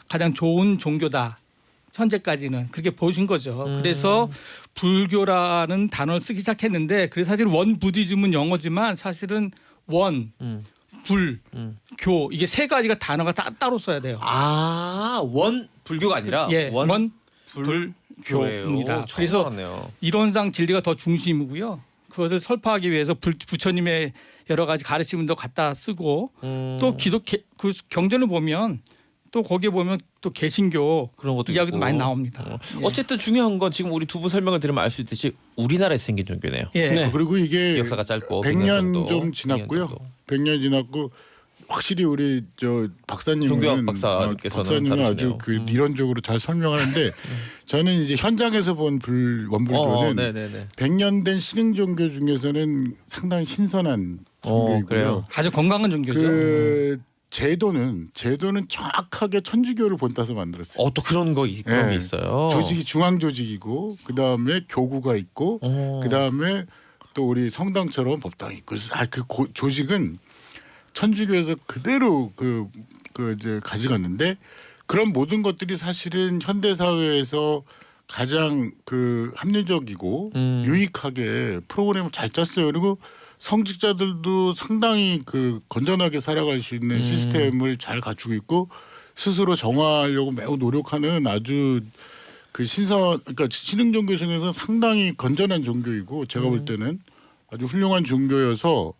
가장 좋은 종교다. 현재까지는 그렇게 보신 거죠. 그래서 불교라는 단어를 쓰기 시작했는데 그래서 사실 원 부디즘은 영어지만 사실은 원 불, 교 이게 세 가지가 단어가 따로 써야 돼요. 원 불교가 아니라 원 불 교입니다. 그래서 이론상 진리가 더 중심이고요. 그것을 설파하기 위해서 부처님의 여러 가지 가르침도 갖다 쓰고 또 그 경전을 보면 또 거기에 보면 또 개신교 그런 것도 이야기도 있고. 많이 나옵니다. 어쨌든 중요한 건 지금 우리 두 분 설명을 들으면 알 수 있듯이 우리나라에서 생긴 종교네요. 네. 그리고 이게 역사가 짧고 100년 좀 지났고요. 100년 지났고 확실히 우리 저 박사님은 종교학 박사님께서는 박사님은 아주 다르시네요. 그 이론적으로 잘 설명하는데 저는 이제 현장에서 본 원불교는 100년 된 신흥 종교 중에서는 상당히 신선한 종교이고요. 그래요? 아주 건강한 종교죠. 그 제도는 정확하게 천주교를 본따서 만들었어요. 또 그런 게 있어요. 조직이 중앙 조직이고 그 다음에 교구가 있고 그 다음에 또 우리 성당처럼 법당이 있고 그 조직은 천주교에서 그대로 이제 가져갔는데 그런 모든 것들이 사실은 현대 사회에서 가장 그 합리적이고 유익하게 프로그램을 잘 짰어요. 그리고 성직자들도 상당히 그 건전하게 살아갈 수 있는 시스템을 잘 갖추고 있고 스스로 정화하려고 매우 노력하는 아주 그 그러니까 신흥 종교 중에서 상당히 건전한 종교이고 제가 볼 때는 아주 훌륭한 종교여서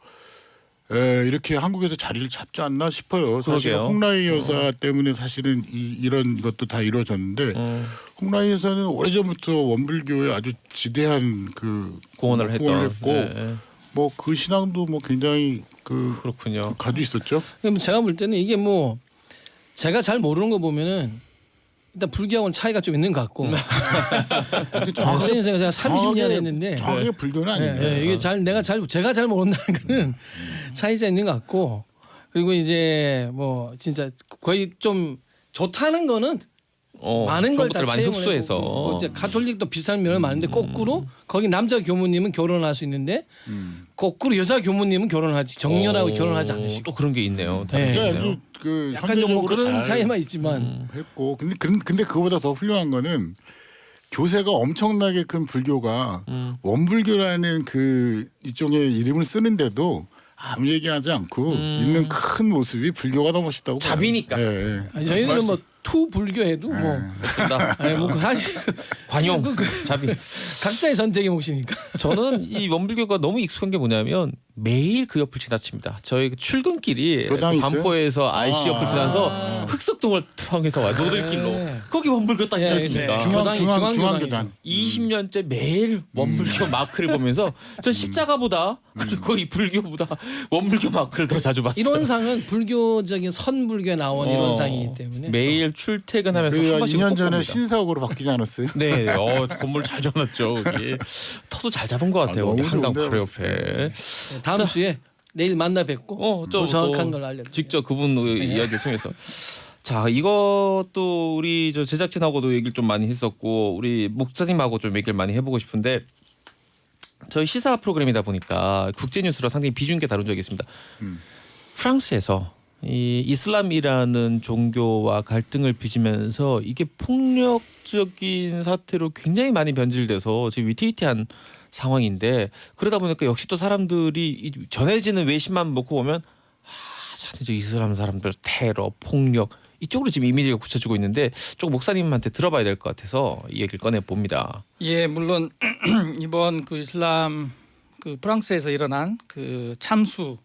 이렇게 한국에서 자리를 잡지 않나 싶어요. 사실 홍라희 여사 때문에 사실은 이런 것도 다 이루어졌는데 홍라희 여사는 오래전부터 원불교에 아주 지대한 그 공헌을 했고 뭐 그 신앙도 뭐 굉장히 그렇군요. 가지고 있었죠. 제가 볼 때는 이게 뭐 제가 잘 모르는 거 보면은 일단 불교하고는 차이가 좀 있는 것 같고. 선생님 제가 30년 했는데 정확하게 불교는 아니에요. 이게 제가 잘 모른다는 거는 차이가 있는 것 같고 그리고 이제 뭐 진짜 거의 좀 좋다는 거는 많은 그런 걸 다 것들을 많이 채용을 흡수해서. 해보고 뭐 이제 가톨릭도 비슷한 면이 많은데 거꾸로 거기 남자 교무님은 결혼할 수 있는데 거꾸로 여자 교무님은 결혼하지 정년하고 결혼하지 않으시고 또 그런 게 있네요. 다른 네. 게 네, 있네요. 아주 그 약간 좀 뭐 현대적으로 그런 잘 차이만 있지만 했고 근데 그거보다 더 훌륭한 거는 교세가 엄청나게 큰 불교가 원불교라는 그 이쪽의 이름을 쓰는데도 아무 얘기하지 않고 있는 큰 모습이 불교가 더 멋있다고 봐요. 자비니까. 예, 예. 아니, 저희는 뭐 투 불교에도 뭐 아니, 뭐 사실 관용, 자비. 각자의 선택의 몫이니까. 저는 이 원불교가 너무 익숙한 게 뭐냐면 매일 그 옆을 지나칩니다. 저희 그 출근길이 교당 그 있어요? 반포에서 IC 옆을 지나서 아. 흑석동을 통해서 와 노들길로 네. 거기 원불교 딱 예, 있지 않습니까? 네. 중앙교단. 20년째 매일 원불교 마크를 보면서 전 십자가보다 그리고 이 불교보다 원불교 마크를 더 자주 봤어요. 이론상은 불교적인 선불교에 나온 이론상이기 때문에 매일 출퇴근하면서 한 그 번씩 2년 꼭 전에 봅니다. 신사옥으로 바뀌지 않았어요? 네, 건물 잘 지어놨죠. 여기 터도 잘 잡은 것 같아요. 아, 여기 너무 한강 좋은데요, 바로 옆에. 다음 자. 주에 내일 만나 뵙고 좀 더 정확한 또 걸 알려드릴게요. 직접 그분 이야기를 통해서. 자, 이것도 우리 저 제작진하고도 얘기를 좀 많이 했었고 우리 목사님하고 좀 얘기를 많이 해보고 싶은데 저희 시사 프로그램이다 보니까 국제 뉴스로 상당히 비중 있게 다룬 적이 있습니다. 프랑스에서 이 이슬람이라는 종교와 갈등을 빚으면서 이게 폭력적인 사태로 굉장히 많이 변질돼서 지금 위태위태한 상황인데 그러다 보니까 역시 또 사람들이 이 전해지는 외신만 놓고 보면 저 이슬람 사람들 테러, 폭력 이쪽으로 지금 이미지가 굳혀지고 있는데 좀 목사님한테 들어봐야 될 것 같아서 이 얘기를 꺼내 봅니다. 예, 물론 이번 그 이슬람 그 프랑스에서 일어난 그 참수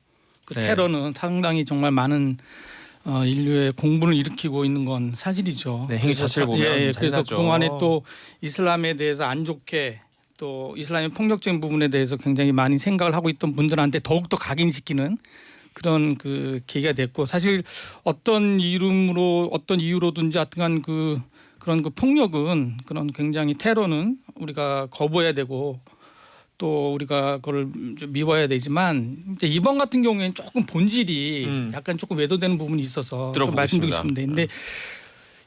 그 네. 테러는 상당히 정말 많은 인류의 공분을 일으키고 있는 건 사실이죠. 네, 행위 자체를 보면 그래서 잔인하죠. 그동안에 또 이슬람에 대해서 안 좋게 또 이슬람의 폭력적인 부분에 대해서 굉장히 많이 생각을 하고 있던 분들한테 더욱더 각인시키는 그런 그 계기가 됐고 사실 어떤 이름으로 어떤 이유로든지 하여튼간 그런 그 폭력은 그런 굉장히 테러는 우리가 거부해야 되고 또 우리가 그걸 좀 미워해야 되지만 이제 이번 같은 경우에는 조금 본질이 약간 조금 외도되는 부분이 있어서 좀 말씀드리고 싶은데 근데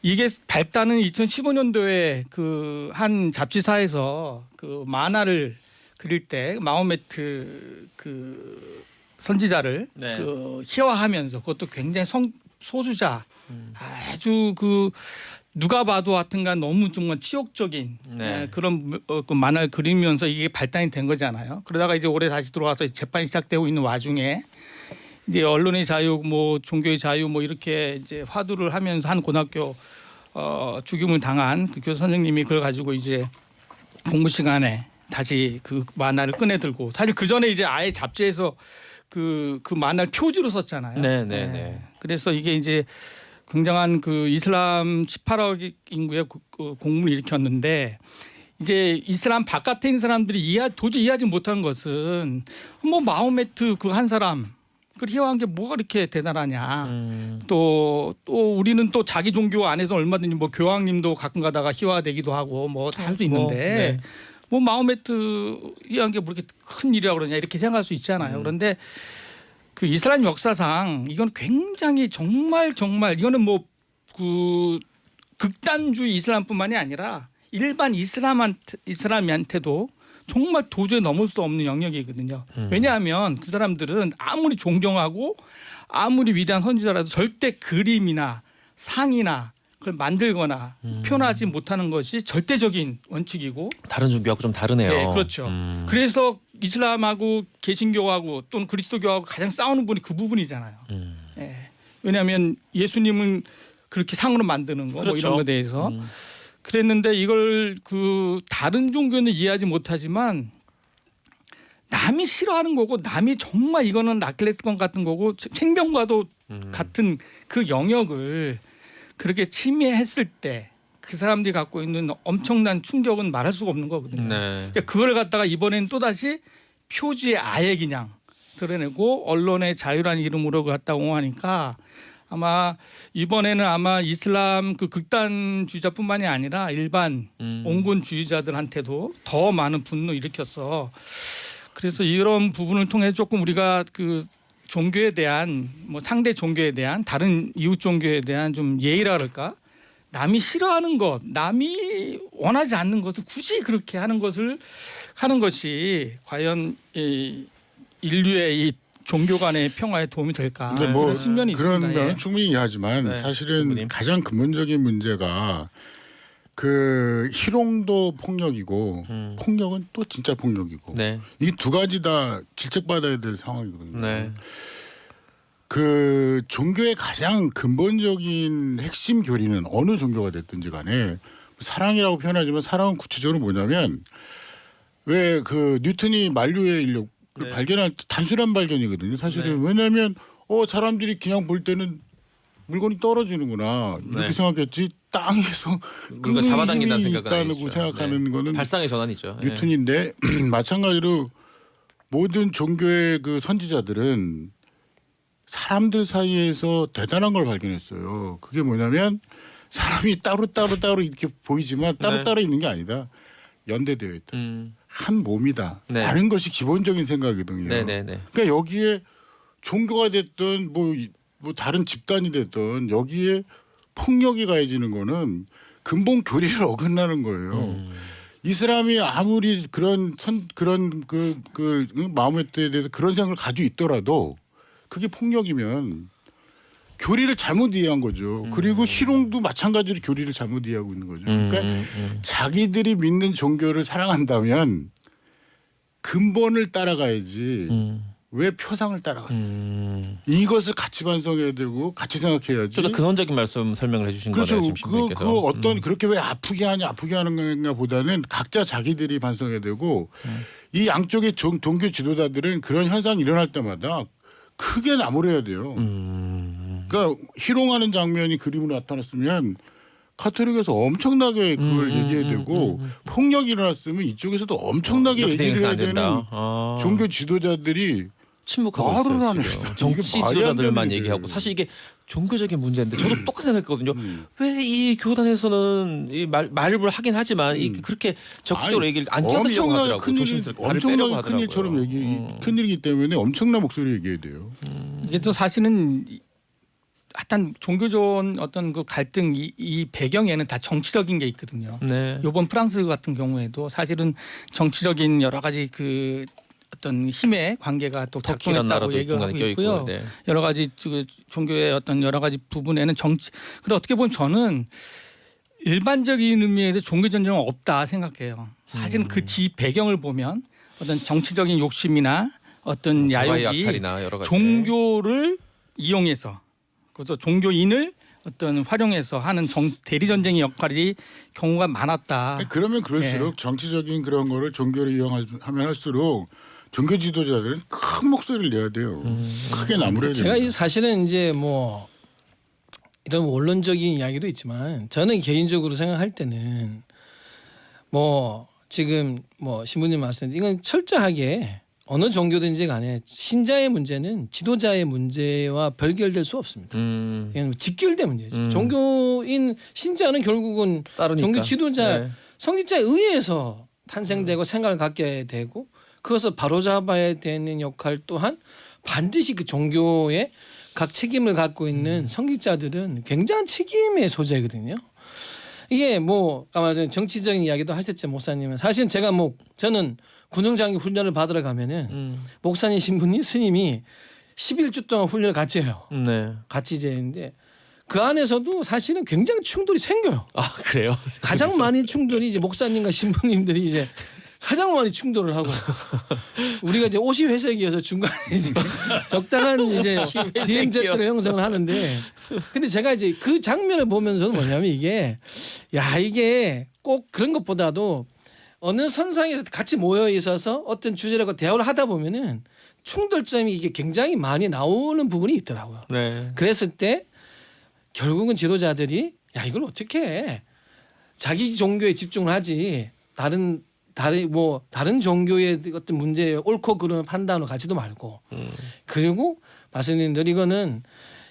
이게 발단은 2015년도에 그 한 잡지사에서 그 만화를 그릴 때 마호메트 그 선지자를 네. 그 희화하면서 그것도 굉장히 소수자 아주 그 누가 봐도 하여튼간 너무 정말 치욕적인 네. 그런 그 만화를 그리면서 이게 발단이 된 거잖아요. 그러다가 이제 올해 다시 들어와서 재판이 시작되고 있는 와중에 이제 언론의 자유, 뭐 종교의 자유, 뭐 이렇게 이제 화두를 하면서 한 고등학교 죽임을 당한 그 교사 선생님이 그걸 가지고 이제 공부 시간에 다시 그 만화를 꺼내들고 사실 그 전에 이제 아예 잡지에서 그 만화를 표지로 썼잖아요. 네. 그래서 이게 이제 굉장한 그 이슬람 18억 인구의 그 공분을 일으켰는데 이제 이슬람 바깥에 있는 사람들이 도저히 이해하지 못하는 것은 뭐 마호메트 그 한 사람 그 희화한 게 뭐가 그렇게 대단하냐. 또 우리는 또 자기 종교 안에서 얼마든지 뭐 교황님도 가끔 가다가 희화되기도 하고 뭐 다 할 수 있는데 네. 뭐 마호메트 희화한 게 뭐 이렇게 큰 일이라고 그러냐 이렇게 생각할 수 있잖아요. 그런데 그 이슬람 역사상 이건 굉장히 정말 이거는 뭐 그 극단주의 이슬람뿐만이 아니라 일반 이슬람한테도 정말 도저히 넘을 수 없는 영역이거든요. 왜냐하면 그 사람들은 아무리 존경하고 아무리 위대한 선지자라도 절대 그림이나 상이나 그걸 만들거나 표현하지 못하는 것이 절대적인 원칙이고 다른 종교하고 좀 다르네요. 네, 그렇죠. 그래서 이슬람하고 개신교하고 또는 그리스도교하고 가장 싸우는 부분이 그 부분이잖아요. 네. 왜냐하면 예수님은 그렇게 상으로 만드는 거 그렇죠. 뭐 이런 거에 대해서 그랬는데 이걸 그 다른 종교는 이해하지 못하지만 남이 싫어하는 거고 남이 정말 이거는 아킬레스건 같은 거고 생명과도 같은 그 영역을 그렇게 침해했을 때 그 사람들이 갖고 있는 엄청난 충격은 말할 수가 없는 거거든요. 네. 그러니까 그걸 갖다가 이번에는 또 다시 표지에 아예 그냥 드러내고 언론의 자유라는 이름으로 갖다 옹호하니까 아마 이번에는 아마 이슬람 그 극단주의자뿐만이 아니라 일반 온건주의자들한테도 더 많은 분노를 일으켰어. 그래서 이런 부분을 통해 조금 우리가 그 종교에 대한 뭐 상대 종교에 대한 다른 이웃 종교에 대한 좀 예의라 그럴까 남이 싫어하는 것, 남이 원하지 않는 것을 굳이 그렇게 하는 것이 과연 이 인류의 이 종교 간의 평화에 도움이 될까? 근데 뭐 그런 측면이 그런 있습니다. 면은 예. 충분히 이해하지만 네, 사실은 부모님. 가장 근본적인 문제가 그 희롱도 폭력이고 폭력은 또 진짜 폭력이고 네. 이 두 가지 다 질책받아야 될 상황이거든요. 네. 그 종교의 가장 근본적인 핵심 교리는 어느 종교가 됐든지 간에 사랑이라고 표현하지만 사랑은 구체적으로 뭐냐면 왜 그 뉴턴이 만류의 인력을 네. 발견할 때 단순한 발견이거든요. 사실은 네. 왜냐하면 사람들이 그냥 볼 때는 물건이 떨어지는구나 이렇게 네. 생각했지 땅에서 뭔가 잡아당긴다는 힘이 생각은 있다고 아니죠. 생각하는 네. 거는 발상의 전환이죠. 예. 뉴턴인데 마찬가지로 모든 종교의 그 선지자들은 사람들 사이에서 대단한 걸 발견했어요. 그게 뭐냐면 사람이 따로 이렇게 보이지만 따로 있는 게 아니다. 연대되어 있다. 한 몸이다. 네. 라는 것이 기본적인 생각이거든요. 네네네. 그러니까 여기에 종교가 됐든 뭐 다른 집단이 됐든 여기에 폭력이 가해지는 거는 근본 교리를 어긋나는 거예요. 이슬람이 아무리 그런 마음에 대해서 그런 생각을 가지고 있더라도 그게 폭력이면 교리를 잘못 이해한 거죠. 그리고 희롱도 마찬가지로 교리를 잘못 이해하고 있는 거죠. 그러니까 자기들이 믿는 종교를 사랑한다면 근본을 따라가야지 왜 표상을 따라가요? 이것을 같이 반성해야 되고 같이 생각해야지. 좀 더 근원적인 말씀 설명을 해주신 그렇죠. 거네요. 지금 신부님께서. 그 어떤 그렇게 왜 아프게 하는 건가 보다는 각자 자기들이 반성해야 되고 이 양쪽의 종교 지도자들은 그런 현상이 일어날 때마다 크게 나무래야 돼요. 그러니까 희롱하는 장면이 그림으로 나타났으면 카톨릭에서 엄청나게 그걸 얘기해야 되고 폭력이 일어났으면 이쪽에서도 엄청나게 이렇게 얘기를 생각해서 해야 안 되는 된다. 종교 지도자들이 침묵하고 말을 있어요. 안 지금. 해요. 정치 이게 말이 안 지도자들만 되는 얘기하고 일이에요. 사실 이게 종교적인 문제인데 저도 똑같이 생각했거든요. 왜 이 교단에서는 이 말을 하긴 하지만 이 그렇게 적극적으로 아니, 얘기를 안 끼어들려고 하더라고요. 조심스럽게 말을 빼려고 엄청나게 하더라고요. 큰일처럼 큰일이기 때문에 엄청난 목소리 얘기해야 돼요. 이게 또 사실은 하여튼 종교적 어떤 그 갈등 이 배경에는 다 정치적인 게 있거든요. 네. 이번 프랑스 같은 경우에도 사실은 정치적인 여러 가지 그 어떤 힘의 관계가 또 터키라는 작동했다고 나라도 얘기를 중간에 하고 껴있고. 있고요. 네. 여러 가지 그 종교의 어떤 여러 가지 부분에는 정치. 근데 어떻게 보면 저는 일반적인 의미에서 종교 전쟁은 없다 생각해요. 사실은 그 뒤 배경을 보면 어떤 정치적인 욕심이나 어떤 자바의 야욕이 약탈이나 여러 가지. 종교를 이용해서 그래서 종교인을 어떤 활용해서 하는 대리 전쟁의 역할이 경우가 많았다. 그러면 그럴수록 네. 정치적인 그런 거를 종교를 이용하면 할수록 종교 지도자들은 큰 목소리를 내야 돼요. 크게 나무래야 돼요. 제가 사실은 이제 뭐 이런 원론적인 이야기도 있지만 저는 개인적으로 생각할 때는 뭐 지금 뭐 신부님 말씀드린 이건 철저하게 어느 종교든지 간에 신자의 문제는 지도자의 문제와 별결될 수 없습니다. 이건 직결된 문제죠. 종교인 신자는 결국은 따르니까. 종교 지도자 네. 성직자에 의해서 탄생되고 생각을 갖게 되고 그것을 바로잡아야 되는 역할 또한 반드시 그 종교의 각 책임을 갖고 있는 성직자들은 굉장한 책임의 소재거든요. 이게 뭐 아까 말한 정치적인 이야기도 하셨죠, 목사님은. 사실 제가 뭐 저는 군용장교 훈련을 받으러 가면은 목사님, 신부님, 스님이 11주 동안 훈련을 같이 해요. 네. 같이 이제 했는데 그 안에서도 사실은 굉장히 충돌이 생겨요. 아 그래요? 가장 많이 충돌이 이제 목사님과 신부님들이 이제 가장 많이 충돌을 하고 우리가 이제 옷이 회색이어서 중간에 이제 적당한 이제 DMZ를 형성을 하는데 근데 제가 이제 그 장면을 보면서는 뭐냐면 이게 꼭 그런 것보다도 어느 선상에서 같이 모여 있어서 어떤 주제라고 대화를 하다 보면은 충돌점이 이게 굉장히 많이 나오는 부분이 있더라고요. 네. 그랬을 때 결국은 지도자들이 이걸 어떻게 해? 자기 종교에 집중을 하지 다른 종교의 어떤 문제에 옳고 그름을 판단으로 가지도 말고 그리고 말씀드린 대로 이거는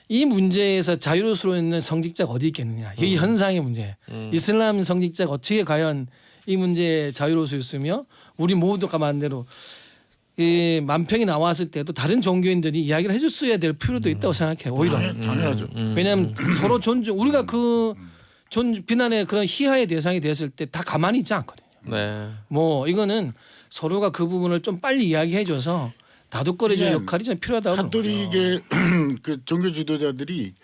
이 문제에서 자유로울 수 있는 성직자가 어디 있겠느냐 이 현상의 문제 이슬람 성직자가 어떻게 과연 이 문제에 자유로울 수 있으며 우리 모두가 말대로 이 만평이 나왔을 때도 다른 종교인들이 이야기를 해줬어야 될 필요도 있다고 생각해요. 오히려 당연하죠. 왜냐하면 서로 존중 우리가 그 비난의 그런 희화의 대상이 됐을 때 다 가만히 있지 않거든요. 네. 뭐 이거는 서로가 그 부분을 좀 빨리 이야기해줘서 다독거려주는 그냥 역할이 좀 필요하다고 카톨릭의 그 종교 지도자들이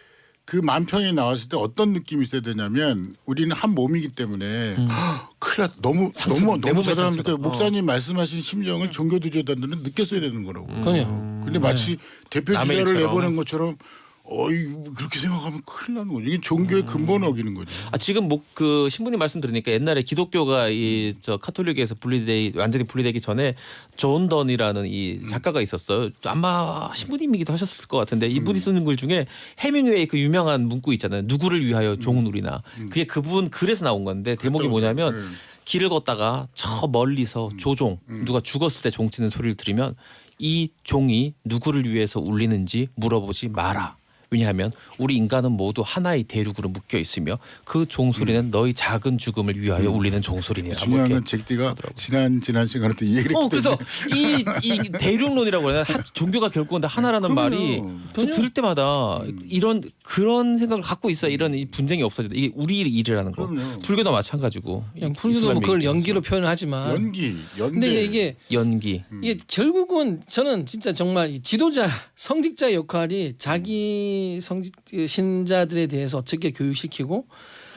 그 만평에 나왔을 때 어떤 느낌이 있어야 되냐면 우리는 한 몸이기 때문에 큰일 났다. 너무 몸의 잘하니까 상처다. 목사님 말씀하신 심정을 종교 지도자들은 느꼈어야 되는 거라고. 그럼요. 근데 마치 대표 남의 주자를 일처럼. 내보낸 것처럼 그렇게 생각하면 큰일 나는 거죠. 이게 종교의 근본 어기는 거죠. 지금 그 신부님 말씀 들으니까 옛날에 기독교가 이 저 카톨릭에서 완전히 분리되기 전에 존 던이라는 이 작가가 있었어요. 아마 신부님이기도 하셨을 것 같은데 이분이 쓰는 글 중에 해밍웨이 그 유명한 문구 있잖아요. 누구를 위하여 종누리나. 그게 그분 글에서 나온 건데 대목이 뭐냐면 길을 걷다가 저 멀리서 조종 누가 죽었을 때 종 치는 소리를 들으면 이 종이 누구를 위해서 울리는지 물어보지 마라. 왜냐하면 우리 인간은 모두 하나의 대륙으로 묶여 있으며 그 종소리는 너희 작은 죽음을 위하여 울리는 종소리니라. 중요한 건 잭디가 지난 시간에 또 이 얘기를 했기 그래서 때문에 이 대륙론이라고 그러나 종교가 결국은 다 하나라는 그럼요. 말이 좀 들을 때마다 그런 생각을 갖고 있어야 이런 이 분쟁이 없어진다. 이게 우리 일이라는 거. 그럼요. 불교도 마찬가지고. 그냥 불교도 뭐 그걸 연기로 표현하지만 연기, 연대. 근데 이게 연기. 이게 결국은 저는 진짜 정말 이 지도자 성직자 역할이 자기 신자들에 대해서 어떻게 교육시키고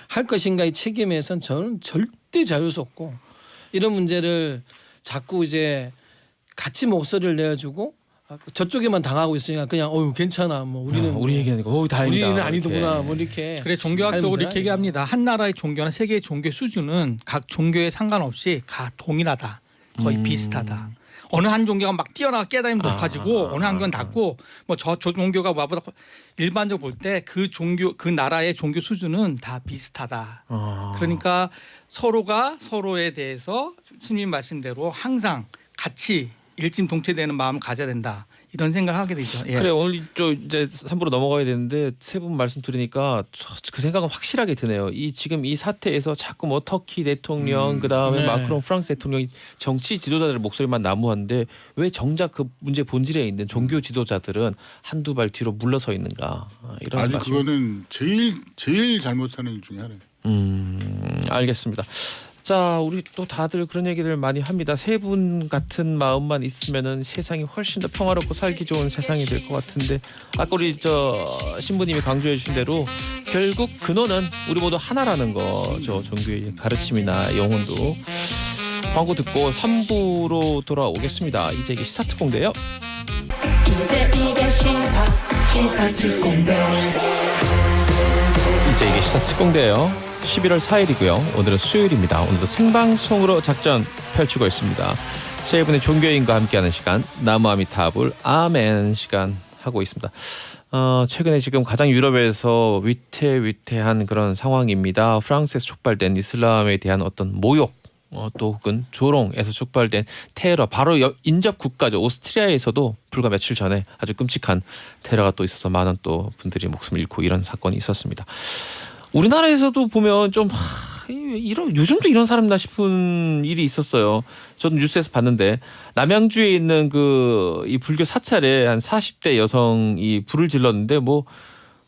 할 것인가의 책임에선 저는 절대 자유할 수 없고 이런 문제를 자꾸 이제 같이 목소리를 내어주고 저쪽에만 당하고 있으니까 그냥 괜찮아 뭐 우리는 우리 얘기하니까 다행이다. 우리는 아니더구나 뭐 이렇게 그래 종교학적으로 이렇게 얘기합니다. 한 나라의 종교나 세계의 종교 수준은 각 종교에 상관없이 다 동일하다. 거의 비슷하다. 어느 한 종교가 막 뛰어나가 깨달음이 높아지고 어느 한 종교는 낮고 뭐 저 종교가 뭐보다 일반적으로 볼 때 그 종교 그 나라의 종교 수준은 다 비슷하다. 그러니까 서로가 서로에 대해서 스님 말씀대로 항상 같이 일심동체되는 마음을 가져야 된다. 이런 생각을 하게 되죠. 예. 그래 오늘 이제 3부로 넘어가야 되는데 세 분 말씀 들으니까 그 생각은 확실하게 드네요. 지금 이 사태에서 자꾸 뭐 터키 대통령 그다음에 네. 마크롱 프랑스 대통령이 정치 지도자들의 목소리만 나무한데 왜 정작 그 문제 본질에 있는 종교 지도자들은 한두 발 뒤로 물러서 있는가 이런 아주 말씀. 그거는 제일 잘못하는 일 중에 하나예요. 알겠습니다. 자, 우리 또 다들 그런 얘기들 많이 합니다. 세 분 같은 마음만 있으면은 세상이 훨씬 더 평화롭고 살기 좋은 세상이 될 것 같은데 아까 우리 신부님이 강조해 주신 대로 결국 근원은 우리 모두 하나라는 거죠. 종교의 가르침이나 영혼도. 광고 듣고 3부로 돌아오겠습니다. 이제 이게 시사특공대요. 이제 이게 시사특공대. 이제 이게 시사특공대요. 11월 4일이고요. 오늘은 수요일입니다. 오늘도 생방송으로 작전 펼치고 있습니다. 세 분의 종교인과 함께하는 시간 나무아미타불 아멘 시간 하고 있습니다. 최근에 지금 가장 유럽에서 위태위태한 그런 상황입니다. 프랑스에서 촉발된 이슬람에 대한 어떤 모욕 또 혹은 조롱에서 촉발된 테러 바로 인접 국가죠. 오스트리아에서도 불과 며칠 전에 아주 끔찍한 테러가 또 있어서 많은 또 분들이 목숨을 잃고 이런 사건이 있었습니다. 우리나라에서도 보면 좀 요즘도 이런 사람이나 싶은 일이 있었어요. 저도 뉴스에서 봤는데 남양주에 있는 이 불교 사찰에 한 40대 여성이 불을 질렀는데 뭐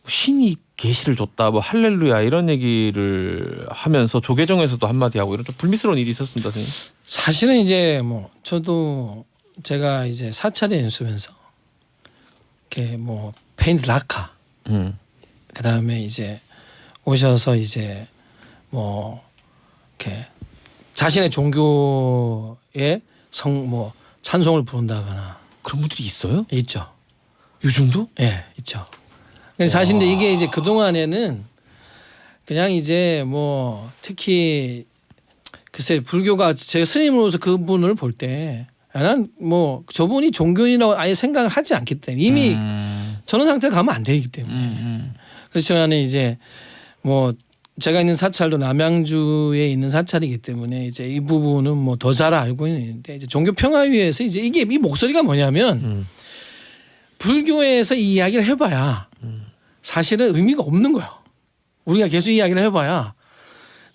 신이 계시를 줬다 뭐 할렐루야 이런 얘기를 하면서 조계종에서도 한마디 하고 이런 좀 불미스러운 일이 있었습니다. 선생님. 사실은 이제 뭐 저도 제가 이제 사찰에 연수면서 이렇게 뭐 페인트 라카 그다음에 이제 오셔서 이제 뭐 이렇게 자신의 종교에 찬송을 부른다거나 그런 분들이 있어요? 있죠. 요즘도? 예, 있죠. 근데 사실 근데 이게 이제 그 동안에는 그냥 이제 뭐 특히 글쎄 불교가 제가 스님으로서 그분을 볼 때 난 뭐 저분이 종교인이라고 아예 생각을 하지 않기 때문에 이미 저런 상태로 가면 안 되기 때문에 그렇지만 이제 뭐 제가 있는 사찰도 남양주에 있는 사찰이기 때문에 이제 이 부분은 뭐 더 잘 알고 있는데 이제 종교평화위에서 이제 이게 이 목소리가 뭐냐면 불교에서 이 이야기를 해봐야 사실은 의미가 없는 거예요. 우리가 계속 이야기를 해봐야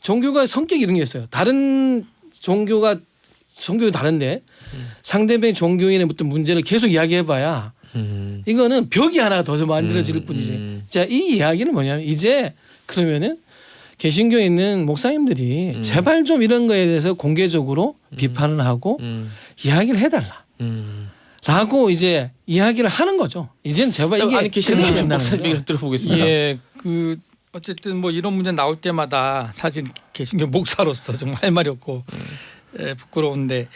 종교가 성격이 이런 게 있어요. 다른 종교가 다른데 상대방의 종교인의 어떤 문제를 계속 이야기해봐야 이거는 벽이 하나 더 만들어질 뿐이지. 자, 이 이야기는 뭐냐면 이제 그러면은 개신교에 있는 목사님들이 제발 좀 이런 거에 대해서 공개적으로 비판을 하고 이야기를 해달라. 라고 이제 이야기를 하는 거죠. 이제는 제발 이게 아니 계시는 끝내야 된다는 목사님 거죠. 얘기를 들어보겠습니다. 예, 그 어쨌든 뭐 이런 문제 나올 때마다 사실 개신교 목사로서 정말 할 말이 없고 예, 부끄러운데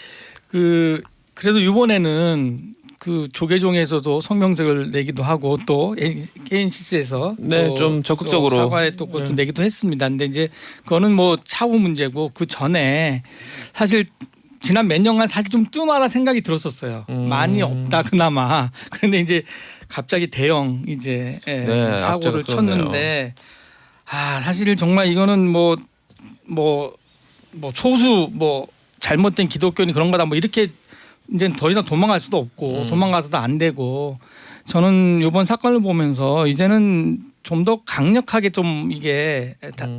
그래도 이번에는 그 조계종에서도 성명서를 내기도 하고 또 KNCC에서 네, 좀 적극적으로 사과에 또 그것도 내기도 했습니다. 근데 이제 그거는 뭐 차후 문제고 그 전에 사실 지난 몇 년간 사실 좀 뜸하다 생각이 들었었어요. 많이 없다 그나마. 그런데 이제 갑자기 대형 이제 네, 사고를 앞자가 그렇네요. 쳤는데 사실 정말 이거는 뭐 소수 뭐 잘못된 기독교인 그런 거다 뭐 이렇게 이제 더 이상 도망갈 수도 없고 도망가서도 안 되고 저는 이번 사건을 보면서 이제는 좀 더 강력하게 좀 이게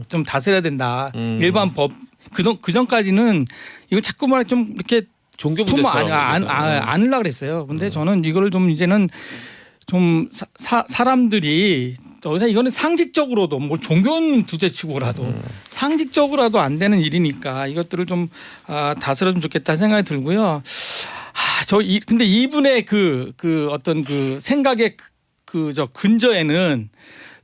좀 다스려야 된다. 일반 법 그 전까지는 이걸 자꾸만 좀 이렇게 종교 품어 문제처럼 안으려고 그랬어요. 근데 저는 이거를 좀 이제는 좀 사람들이 더 이상 이거는 상식적으로도 뭐 종교는 두째치고라도 상식적으로라도 안 되는 일이니까 이것들을 좀 다스려주면 좋겠다 생각이 들고요. 근데 이분의 그 어떤 그 생각의 저 근저에는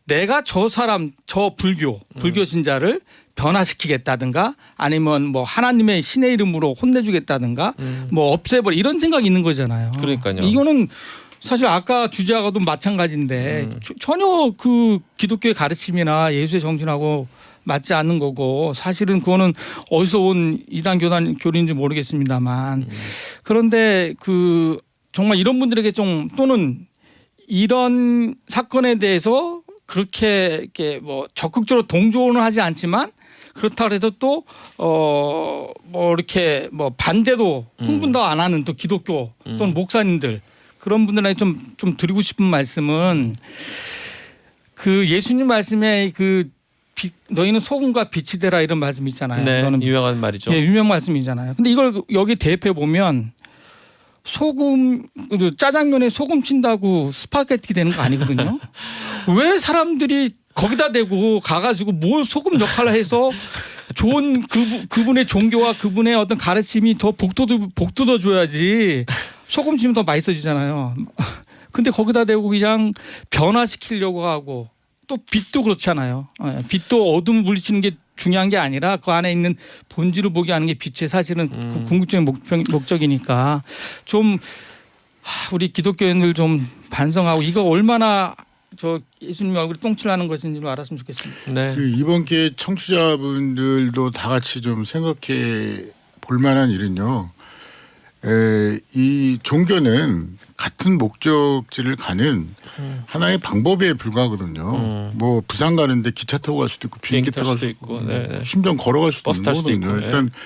내가 저 사람 저 불교 신자를 변화시키겠다든가 아니면 뭐 하나님의 신의 이름으로 혼내주겠다든가 뭐 없애버려 이런 생각이 있는 거잖아요. 그러니까요. 이거는 사실 아까 주제하고도 마찬가지인데 전혀 그 기독교의 가르침이나 예수의 정신하고 맞지 않는 거고 사실은 그거는 어디서 온 이단 교리인지 모르겠습니다만 그런데 그 정말 이런 분들에게 좀 또는 이런 사건에 대해서 그렇게 이렇게 뭐 적극적으로 동조는 하지 않지만 그렇다고 해서 또 뭐 이렇게 뭐 반대도 흥분도 안 하는 또 기독교 또는 목사님들 그런 분들에게 좀 드리고 싶은 말씀은 그 예수님 말씀에 그 너희는 소금과 빛이 되라 이런 말씀 있잖아요. 네, 너는 유명한 말이죠. 예, 유명 말씀이잖아요. 근데 이걸 여기 대입해 보면 소금 짜장면에 소금 친다고 스파게티 되는 거 아니거든요. 왜 사람들이 거기다 대고 가가지고 뭘 소금 역할을 해서 좋은 그분의 종교와 그분의 어떤 가르침이 더 복돋아 줘야지 소금 치면 더 맛있어지잖아요. 근데 거기다 대고 그냥 변화시키려고 하고 또 빛도 그렇잖아요. 빛도 어둠 물리치는 게 중요한 게 아니라 그 안에 있는 본질을 보게 하는 게 빛의 사실은 그 궁극적인 목적이니까 좀 우리 기독교인들 좀 반성하고 이거 얼마나 저 예수님 얼굴에 똥칠하는 것인지 알았으면 좋겠습니다. 네. 그 이번 기회에 청취자분들도 다 같이 좀 생각해 볼 만한 일은요. 이 종교는 같은 목적지를 가는 하나의 방법에 불과하거든요. 뭐 부산 가는데 기차 타고 갈 수도 있고 비행기 타고 갈 수도 있고 심지어 걸어갈 수도 버스 탈 수도 있는 거거든요. 있고, 그러니까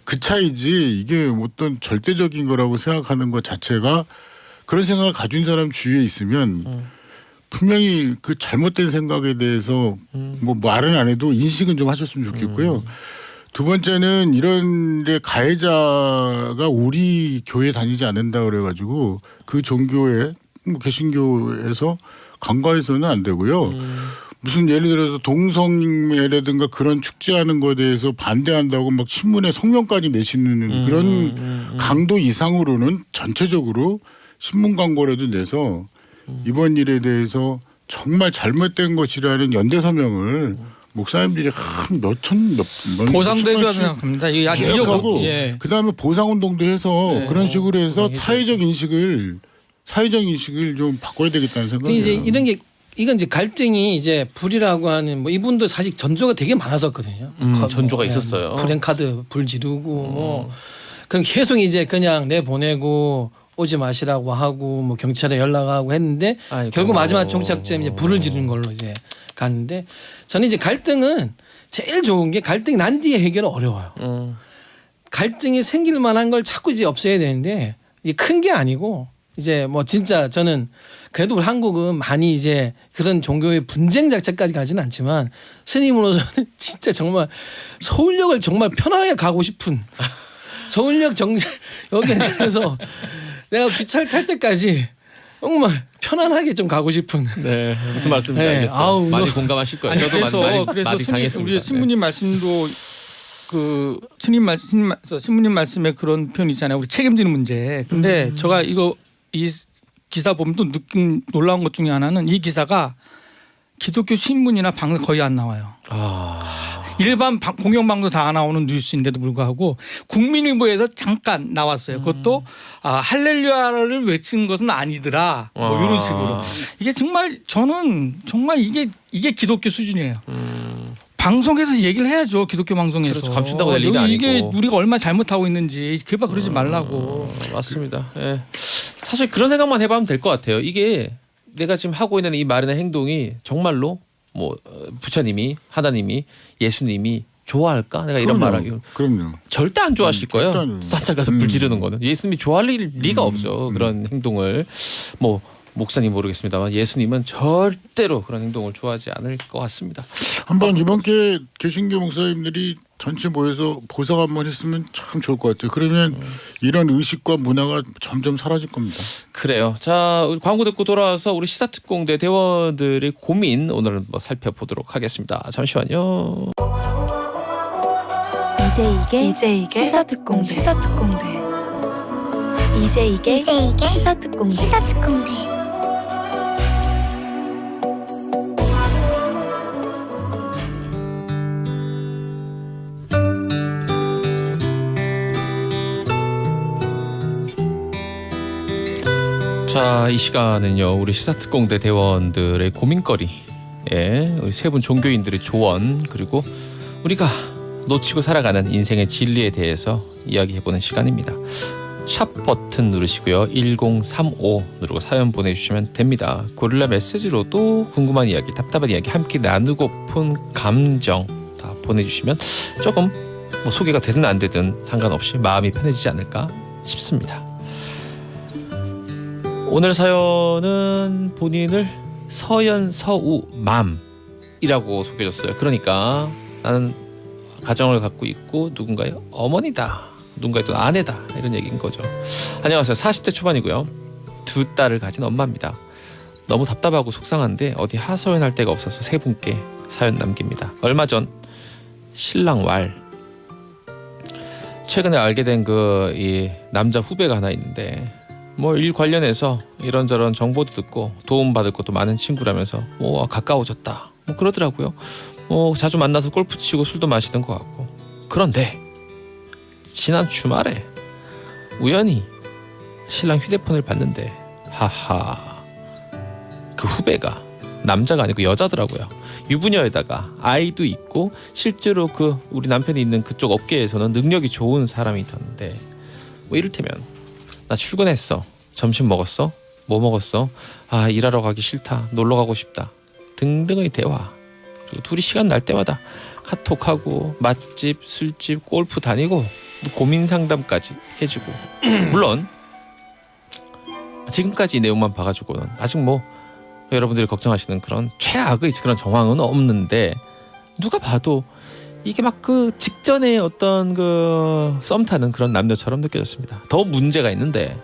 그 차이지 이게 어떤 절대적인 거라고 생각하는 것 자체가 그런 생각을 가진 사람 주위에 있으면 분명히 그 잘못된 생각에 대해서 뭐 말은 안 해도 인식은 좀 하셨으면 좋겠고요. 두 번째는 이런 데 가해자가 우리 교회 다니지 않는다 그래가지고 그 종교에 뭐 개신교에서 간과해서는 안 되고요. 무슨 예를 들어서 동성애라든가 그런 축제하는 거에 대해서 반대한다고 막 신문에 성명까지 내시는 그런 강도 이상으로는 전체적으로 신문 광고라도 내서 이번 일에 대해서 정말 잘못된 것이라는 연대 서명을 목사님들이 몇천 보상되리라고 생각합니다. 이게 아직 하고 예. 그다음에 보상 운동도 해서 그런 식으로 해서 사회적 인식을 좀 바꿔야 되겠다는 생각이에요. 이제 이런 게 이건 이제 갈등이 이제 불이라고 하는 뭐 이분도 사실 전조가 되게 많았었거든요. 전조가 있었어요. 프랭카드 불 지르고 뭐 그럼 계속 이제 그냥 내보내고 오지 마시라고 하고 뭐 경찰에 연락하고 했는데 아이고. 결국 마지막 종착점 이제 불을 지르는 걸로 이제 갔는데 저는 이제 갈등은 제일 좋은 게 갈등이 난 뒤에 해결은 어려워요. 갈등이 생길 만한 걸 자꾸 이제 없애야 되는데 이게 큰 게 아니고 이제 뭐 진짜 저는 그래도 우리 한국은 많이 이제 그런 종교의 분쟁 자체까지 가지는 않지만 스님으로서는 진짜 정말 서울역을 정말 편안하게 가고 싶은 서울역 여기에 대해서 내가 기차를 탈 때까지 정말 편안하게 좀 가고 싶은. 네, 무슨 말씀인지 네, 알겠어요. 아우, 많이 너- 공감하실 거예요. 아니, 저도 많이 그래서 당했습니다. 우리 신부님 말씀도 그 신부님 말씀에 그런 표현 있잖아요. 우리 책임지는 문제. 근데 제가 이 기사 보면 또 느낀 놀라운 것 중에 하나는 이 기사가 기독교 신문이나 방송 거의 안 나와요. 일반 공영방도 다 나오는 뉴스인데도 불구하고 국민일보에서 잠깐 나왔어요. 그것도 할렐루야를 외친 것은 아니더라. 뭐 이런 식으로. 이게 정말 저는 정말 이게 기독교 수준이에요. 방송에서 얘기를 해야죠. 기독교 방송에서. 그렇죠. 감춘다고 될 일이 이게 아니고. 우리가 얼마나 잘못하고 있는지 제발 그러지 말라고. 맞습니다. 예. 사실 그런 생각만 해보면 될 것 같아요. 이게 내가 지금 하고 있는 이 말이나 행동이 정말로 뭐 부처님이 하나님이 예수님이 좋아할까? 내가 이런 말하기 그럼요. 절대 안 좋아하실 거예요. 절대 쌀쌀 가서 불 지르는 거는 예수님이 좋아할 리가 없죠. 그런 행동을 뭐 목사님 모르겠습니다만 예수님은 절대로 그런 행동을 좋아하지 않을 것 같습니다. 한번 이번 기회에 개신교 목사님들이 전체 모여서 보석 한번 했으면 참 좋을 것 같아요. 그러면 이런 의식과 문화가 점점 사라질 겁니다. 그래요. 자, 우리 광고 듣고 돌아와서 우리 시사특공대 대원들의 고민 오늘은 뭐 살펴보도록 하겠습니다. 잠시만요. 이제 이게 시사특공대. 이제 이게 시사특공대. 자, 이 시간은요 우리 시사특공대 대원들의 고민거리, 우리 세 분 종교인들의 조언, 그리고 우리가 놓치고 살아가는 인생의 진리에 대해서 이야기해보는 시간입니다. 샵 버튼 누르시고요 1035 누르고 사연 보내주시면 됩니다. 고릴라 메시지로도 궁금한 이야기, 답답한 이야기, 함께 나누고픈 감정 다 보내주시면 조금 뭐 소개가 되든 안 되든 상관없이 마음이 편해지지 않을까 싶습니다. 오늘 사연은 본인을 서연서우맘이라고 소개해줬어요. 그러니까 나는 가정을 갖고 있고 누군가의 어머니다, 누군가의 또 아내다, 이런 얘기인 거죠. 안녕하세요. 40대 초반이고요. 2딸을 가진 엄마입니다. 너무 답답하고 속상한데 어디 하소연할 데가 없어서 세 분께 사연 남깁니다. 얼마 전 신랑 왈 최근에 알게 된 이 남자 후배가 하나 있는데 뭐 일 관련해서 이런저런 정보도 듣고 도움받을 것도 많은 친구라면서 뭐 가까워졌다 뭐 그러더라고요. 뭐 자주 만나서 골프 치고 술도 마시는 것 같고. 그런데 지난 주말에 우연히 신랑 휴대폰을 봤는데 하하, 그 후배가 남자가 아니고 여자더라고요. 유부녀에다가 아이도 있고 실제로 그 우리 남편이 있는 그쪽 업계에서는 능력이 좋은 사람이 있던데 뭐 이를테면 나 출근했어, 점심 먹었어, 뭐 먹었어, 아 일하러 가기 싫다, 놀러 가고 싶다 등등의 대화, 그리고 둘이 시간 날 때마다 카톡하고 맛집, 술집, 골프 다니고 고민 상담까지 해주고 물론 지금까지 이 내용만 봐가지고는 아직 뭐 여러분들이 걱정하시는 그런 최악의 그런 정황은 없는데 누가 봐도 이게 막 그 직전에 어떤 그 썸 타는 그런 남녀처럼 느껴졌습니다. 더 문제가 있는데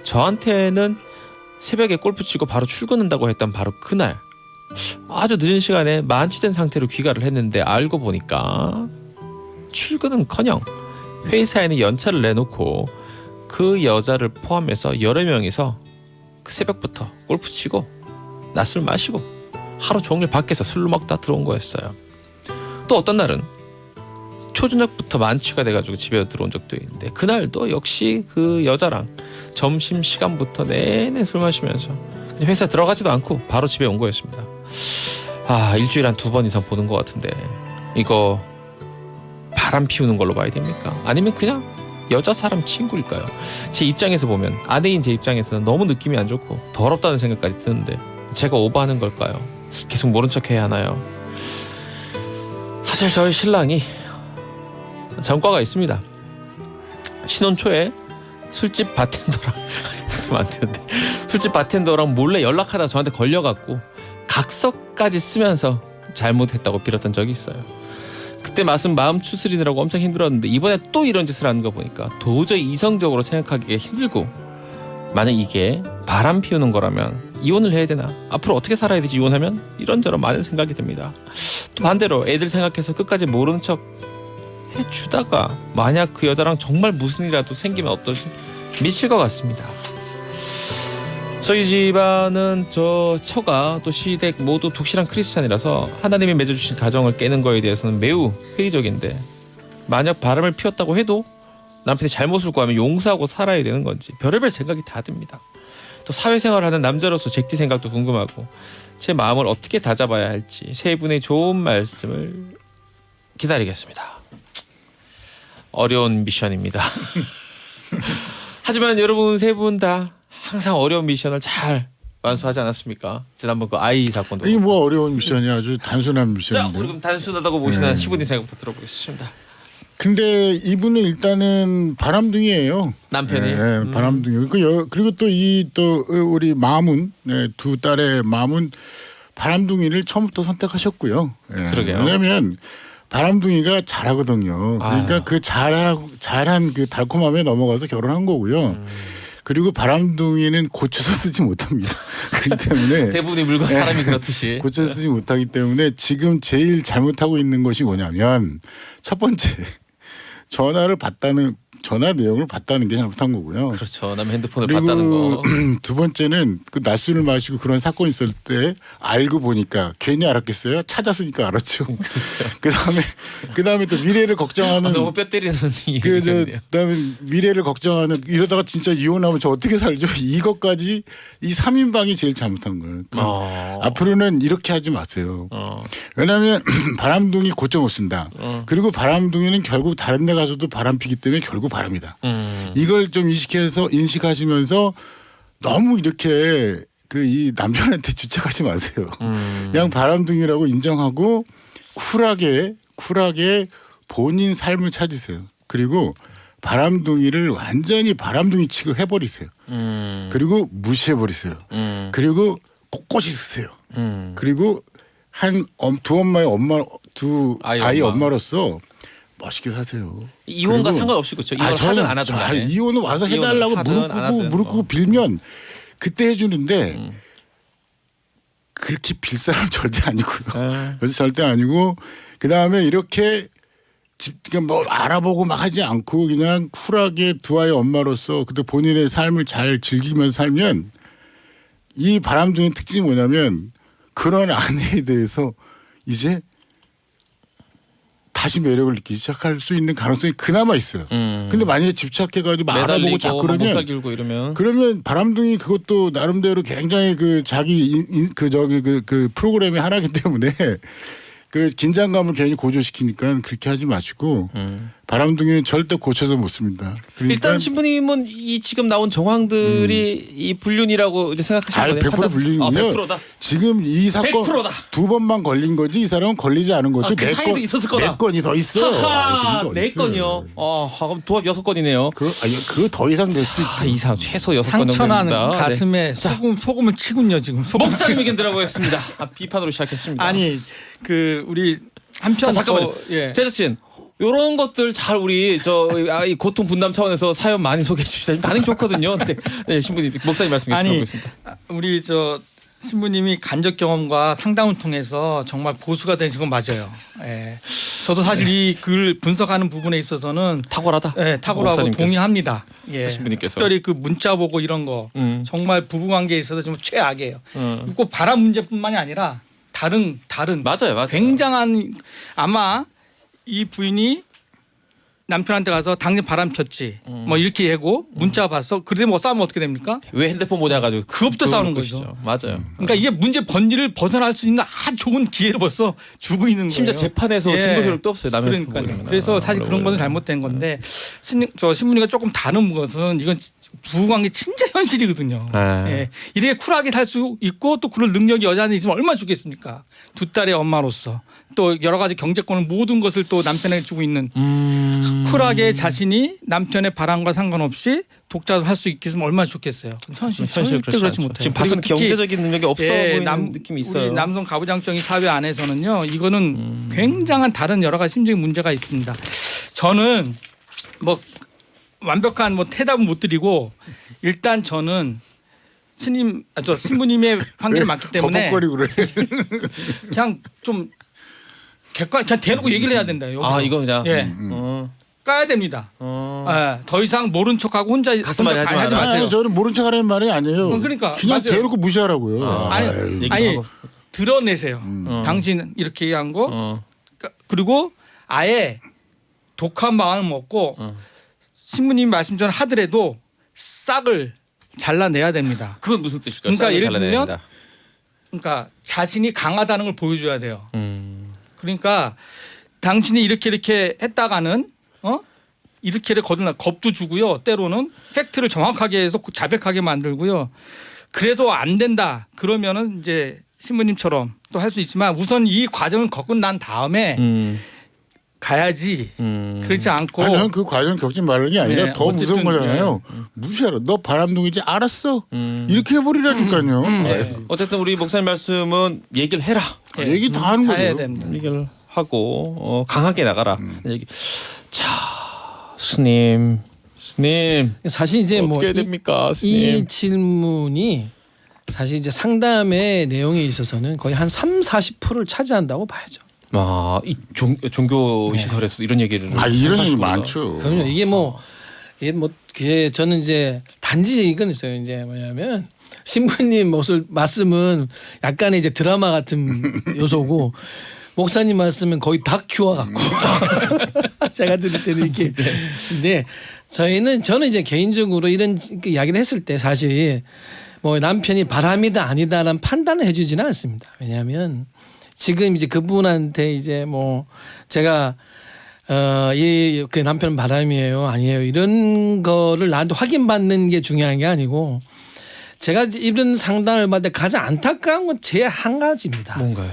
저한테는 새벽에 골프 치고 바로 출근한다고 했던 바로 그날 아주 늦은 시간에 만취된 상태로 귀가를 했는데 알고 보니까 출근은커녕 회사에는 연차를 내놓고 그 여자를 포함해서 여러 명이서 그 새벽부터 골프 치고 낮술 마시고 하루 종일 밖에서 술로 먹다 들어온 거였어요. 또 어떤 날은 초저녁부터 만취가 돼가지고 집에 들어온 적도 있는데 그날도 역시 그 여자랑 점심시간부터 내내 술 마시면서 회사 들어가지도 않고 바로 집에 온 거였습니다. 아, 일주일에 한 2번 이상 보는 것 같은데 이거 바람 피우는 걸로 봐야 됩니까? 아니면 그냥 여자 사람 친구일까요? 제 입장에서 보면, 아내인 제 입장에서는 너무 느낌이 안 좋고 더럽다는 생각까지 드는데 제가 오버하는 걸까요? 계속 모른 척 해야 하나요? 사실 저희 신랑이 전과가 있습니다. 신혼 초에 술집 바텐더랑 무슨 안 되는데 술집 바텐더랑 몰래 연락하다 저한테 걸려갖고 각서까지 쓰면서 잘못했다고 빌었던 적이 있어요. 그때 마음 추스리느라고 엄청 힘들었는데 이번에 또 이런 짓을 하는 거 보니까 도저히 이성적으로 생각하기가 힘들고 만약 이게 바람 피우는 거라면 이혼을 해야 되나? 앞으로 어떻게 살아야 되지 이혼하면? 이런저런 많은 생각이 듭니다. 또 반대로 애들 생각해서 끝까지 모르는 척 해주다가 만약 그 여자랑 정말 무슨 일이라도 생기면 어떨지 미칠 것 같습니다. 저희 집안은 저 처가 또 시댁 모두 독실한 크리스찬이라서 하나님이 맺어주신 가정을 깨는 거에 대해서는 매우 회의적인데 만약 바람을 피웠다고 해도 남편이 잘못을 구하면 용서하고 살아야 되는 건지 별의별 생각이 다 듭니다. 또 사회생활하는 남자로서 잭디 생각도 궁금하고 제 마음을 어떻게 다잡아야 할지 세 분의 좋은 말씀을 기다리겠습니다. 어려운 미션입니다. 하지만 여러분 세 분 다 항상 어려운 미션을 잘 완수하지 않았습니까? 지난번 그 아이 사건도. 이게 뭐 어려운 미션이 아주 단순한 자, 우리 미션인데. 그럼 단순하다고 보시는 시부님 생각부터 들어보겠습니다. 근데 이분은 일단은 바람둥이에요. 남편이. 네, 바람둥이. 그리고 또 우리 마문, 네, 두 딸의 마문 바람둥이를 처음부터 선택하셨고요. 네, 그러게요. 왜냐하면 바람둥이가 잘하거든요. 그러니까 아유. 그 잘한 그 달콤함에 넘어가서 결혼한 거고요. 그리고 바람둥이는 고쳐서 쓰지 못합니다. 그렇기 때문에 대부분의 물건 사람이 그렇듯이. 고쳐서 쓰지 못하기 때문에 지금 제일 잘못하고 있는 것이 뭐냐면 첫 번째 전화 내용을 봤다는 게 잘못한 거고요. 그렇죠. 남 핸드폰을 그리고 봤다는 거. 두 번째는 그 낮술을 마시고 그런 사건이 있을 때 알고 보니까 괜히 알았겠어요? 찾았으니까 알았죠. 그다음에 또 미래를 걱정하는 너무 뼈 때리는 얘기네요. 그다음에 미래를 걱정하는 이러다가 진짜 이혼하면 저 어떻게 살죠? 이것까지 이 3인방이 제일 잘못한 거예요. 앞으로는 이렇게 하지 마세요. 왜냐하면 바람둥이 고쳐 못 쓴다. 그리고 바람둥이는 결국 다른 데 가서도 바람 피기 때문에 결국 바랍니다. 이걸 좀 인식하시면서 너무 이렇게 그 이 남편한테 집착하지 마세요. 그냥 바람둥이라고 인정하고 쿨하게 본인 삶을 찾으세요. 그리고 바람둥이를 완전히 바람둥이 취급해버리세요. 그리고 무시해버리세요. 그리고 꼿꼿이 쓰세요. 그리고 두 아이 엄마로서 멋있게 사세요. 이혼과 그리고 상관없이 그렇죠. 이혼 하든 안 하든 간에. 이혼은 와서 해달라고 무릎 꿇고 빌면 그때 해주는데 그렇게 빌 사람 절대 아니고요. 그래서 절대 아니고 그 다음에 이렇게 그러니까 뭐 알아보고 막 하지 않고 그냥 쿨하게 두 아이 엄마로서 그때 본인의 삶을 잘 즐기면서 살면 이 바람둥이 특징이 뭐냐면 그런 아내에 대해서 이제 다시 매력을 느끼기 시작할 수 있는 가능성이 그나마 있어요. 근데 만약에 집착해가지고 알아보고 자꾸 그러면 바람둥이 그것도 나름대로 굉장히 그 자기 그 프로그램의 하나이기 때문에 그 긴장감을 괜히 고조시키니까 그렇게 하지 마시고 바람둥이는 절대 고쳐서 못 씁니다. 그러니까 일단 신부님은 이 지금 나온 정황들이 이 불륜이라고 이제 생각하시는 거예요? 100% 불륜이요. 100%다. 지금 이 사건 100%다. 두 번만 걸린 거지 이 사람은 걸리지 않은 거죠. 그 사이도 있었을 거다. 네 건이 더 있어. 하하, 4건이요. 그럼 도합 6건이네요. 그거 더 이상 될 수도 있죠. 이상 최소 6건 정도 상처나는 됩니다. 가슴에 소금을 치군요 지금. 목사님 의견 들어보겠습니다. 비판으로 시작했습니다. 아니 그 우리 한편 잠깐만요. 제작진 이런 것들 잘 우리 이 고통 분담 차원에서 사연 많이 소개해 주시다. 반응 좋거든요. 네, 신부님 목사님 말씀 계속 들어보겠습니다. 우리 신부님이 간접 경험과 상담을 통해서 정말 고수가 되신 건 맞아요. 예. 저도 사실 이 글 분석하는 부분에 있어서는 탁월하다. 예, 탁월하고 목사님께서. 동의합니다. 예. 신부님께서. 특별히 그 문자 보고 이런 거 정말 부부 관계에 있어서 좀 최악이에요. 꼭 바람 문제뿐만이 아니라 다른 맞아요. 굉장한 아마 이 부인이 남편한테 가서 당신 바람 폈지 뭐 이렇게 하고 문자 봤어. 그래 뭐 싸우면 어떻게 됩니까? 왜 핸드폰 못 해가지고 그것부터 싸우는 것이죠. 거죠. 맞아요. 그러니까 이게 문제 번지를 벗어날 수 있는 아주 좋은 기회를 벌써 주고 있는 거예요. 심지어 재판에서 증거 효력도 없어요. 남의 그러니까요. 그래서 사실 그런 건 잘못된 건데 신부님과 조금 다른 것은 이건 부부관계 진짜 현실이거든요. 예. 이렇게 쿨하게 살 수 있고 또 그럴 능력이 여자한테 있으면 얼마나 좋겠습니까? 두 딸의 엄마로서 또 여러 가지 경제권을 모든 것을 또 남편에게 주고 있는 쿨하게 자신이 남편의 바람과 상관없이 독자도 할 수 있겠으면 얼마나 좋겠어요. 현실 그렇지 못해요. 지금 봐서 경제적인 능력이 없어 보이는 느낌이 있어요. 우리 남성 가부장적인 사회 안에서는요. 이거는 굉장한 다른 여러 가지 심적인 문제가 있습니다. 저는 뭐 완벽한 뭐 대답은 못 드리고 일단 저는 저 신부님의 관계를 맞기 때문에 버벅거리고 그래. 그냥 좀 그냥 대놓고 얘기를 해야 된다. 여기서. 아 이거 그냥. 예. 까야 됩니다. 더 이상 모른 척하고 혼자 가슴앓이 하지 마라. 마세요. 아니, 저는 모른 척하라는 말이 아니에요. 그러니까 그냥 맞아요. 대놓고 무시하라고요. 아니 드러내세요. 당신 이렇게 얘기한 거 그리고 아예 독한 마음을 먹고 신부님 말씀처럼 하더라도 싹을 잘라내야 됩니다. 그건 무슨 뜻일까요? 그러니까 싹을 예를 잘라내야 들면 된다. 그러니까 자신이 강하다는 걸 보여줘야 돼요. 그러니까 당신이 이렇게 했다가는 이렇게 거듭나 겁도 주고요. 때로는 팩트를 정확하게 해서 자백하게 만들고요. 그래도 안 된다. 그러면은 이제 신부님처럼 또 할 수 있지만 우선 이 과정을 겪고 난 다음에 가야지. 그렇지 않고 아니, 그 과정 겪지 말는 게 아니라 네, 더 무서운 어쨌든, 거잖아요. 무시하라. 너 바람둥이지 알았어. 이렇게 해버리라니까요. 네. 어쨌든 우리 목사님 말씀은 얘기를 해라. 네. 얘기 다 하는 다 해야 거죠. 됩니다. 얘기를 하고 강하게 나가라. 얘기. 자, 스님. 사실 이제 뭐 어떻게 해야 됩니까, 이 스님? 질문이 사실 이제 상담의 내용에 있어서는 거의 한 30-40%를 차지한다고 봐야죠. 아, 이 종교 시설에서 이런 얘기를 이런 얘기 30%가. 많죠. 그럼요. 그게 저는 이제 단지 이건 있어요. 이제 뭐냐면 신부님 말씀은 약간의 이제 드라마 같은 요소고 목사님 말씀은 거의 다큐와 같고 제가 들을 때는 이렇게. 근데 저는 이제 개인적으로 이런 이야기를 했을 때 사실 뭐 남편이 바람이다 아니다라는 판단을 해주지는 않습니다. 왜냐하면 지금 이제 그분한테 이제 뭐 제가 그 남편은 바람이에요 아니에요 이런 거를 나한테 확인받는 게 중요한 게 아니고 제가 이런 상담을 받을 때 가장 안타까운 건 제 한 가지입니다. 뭔가요?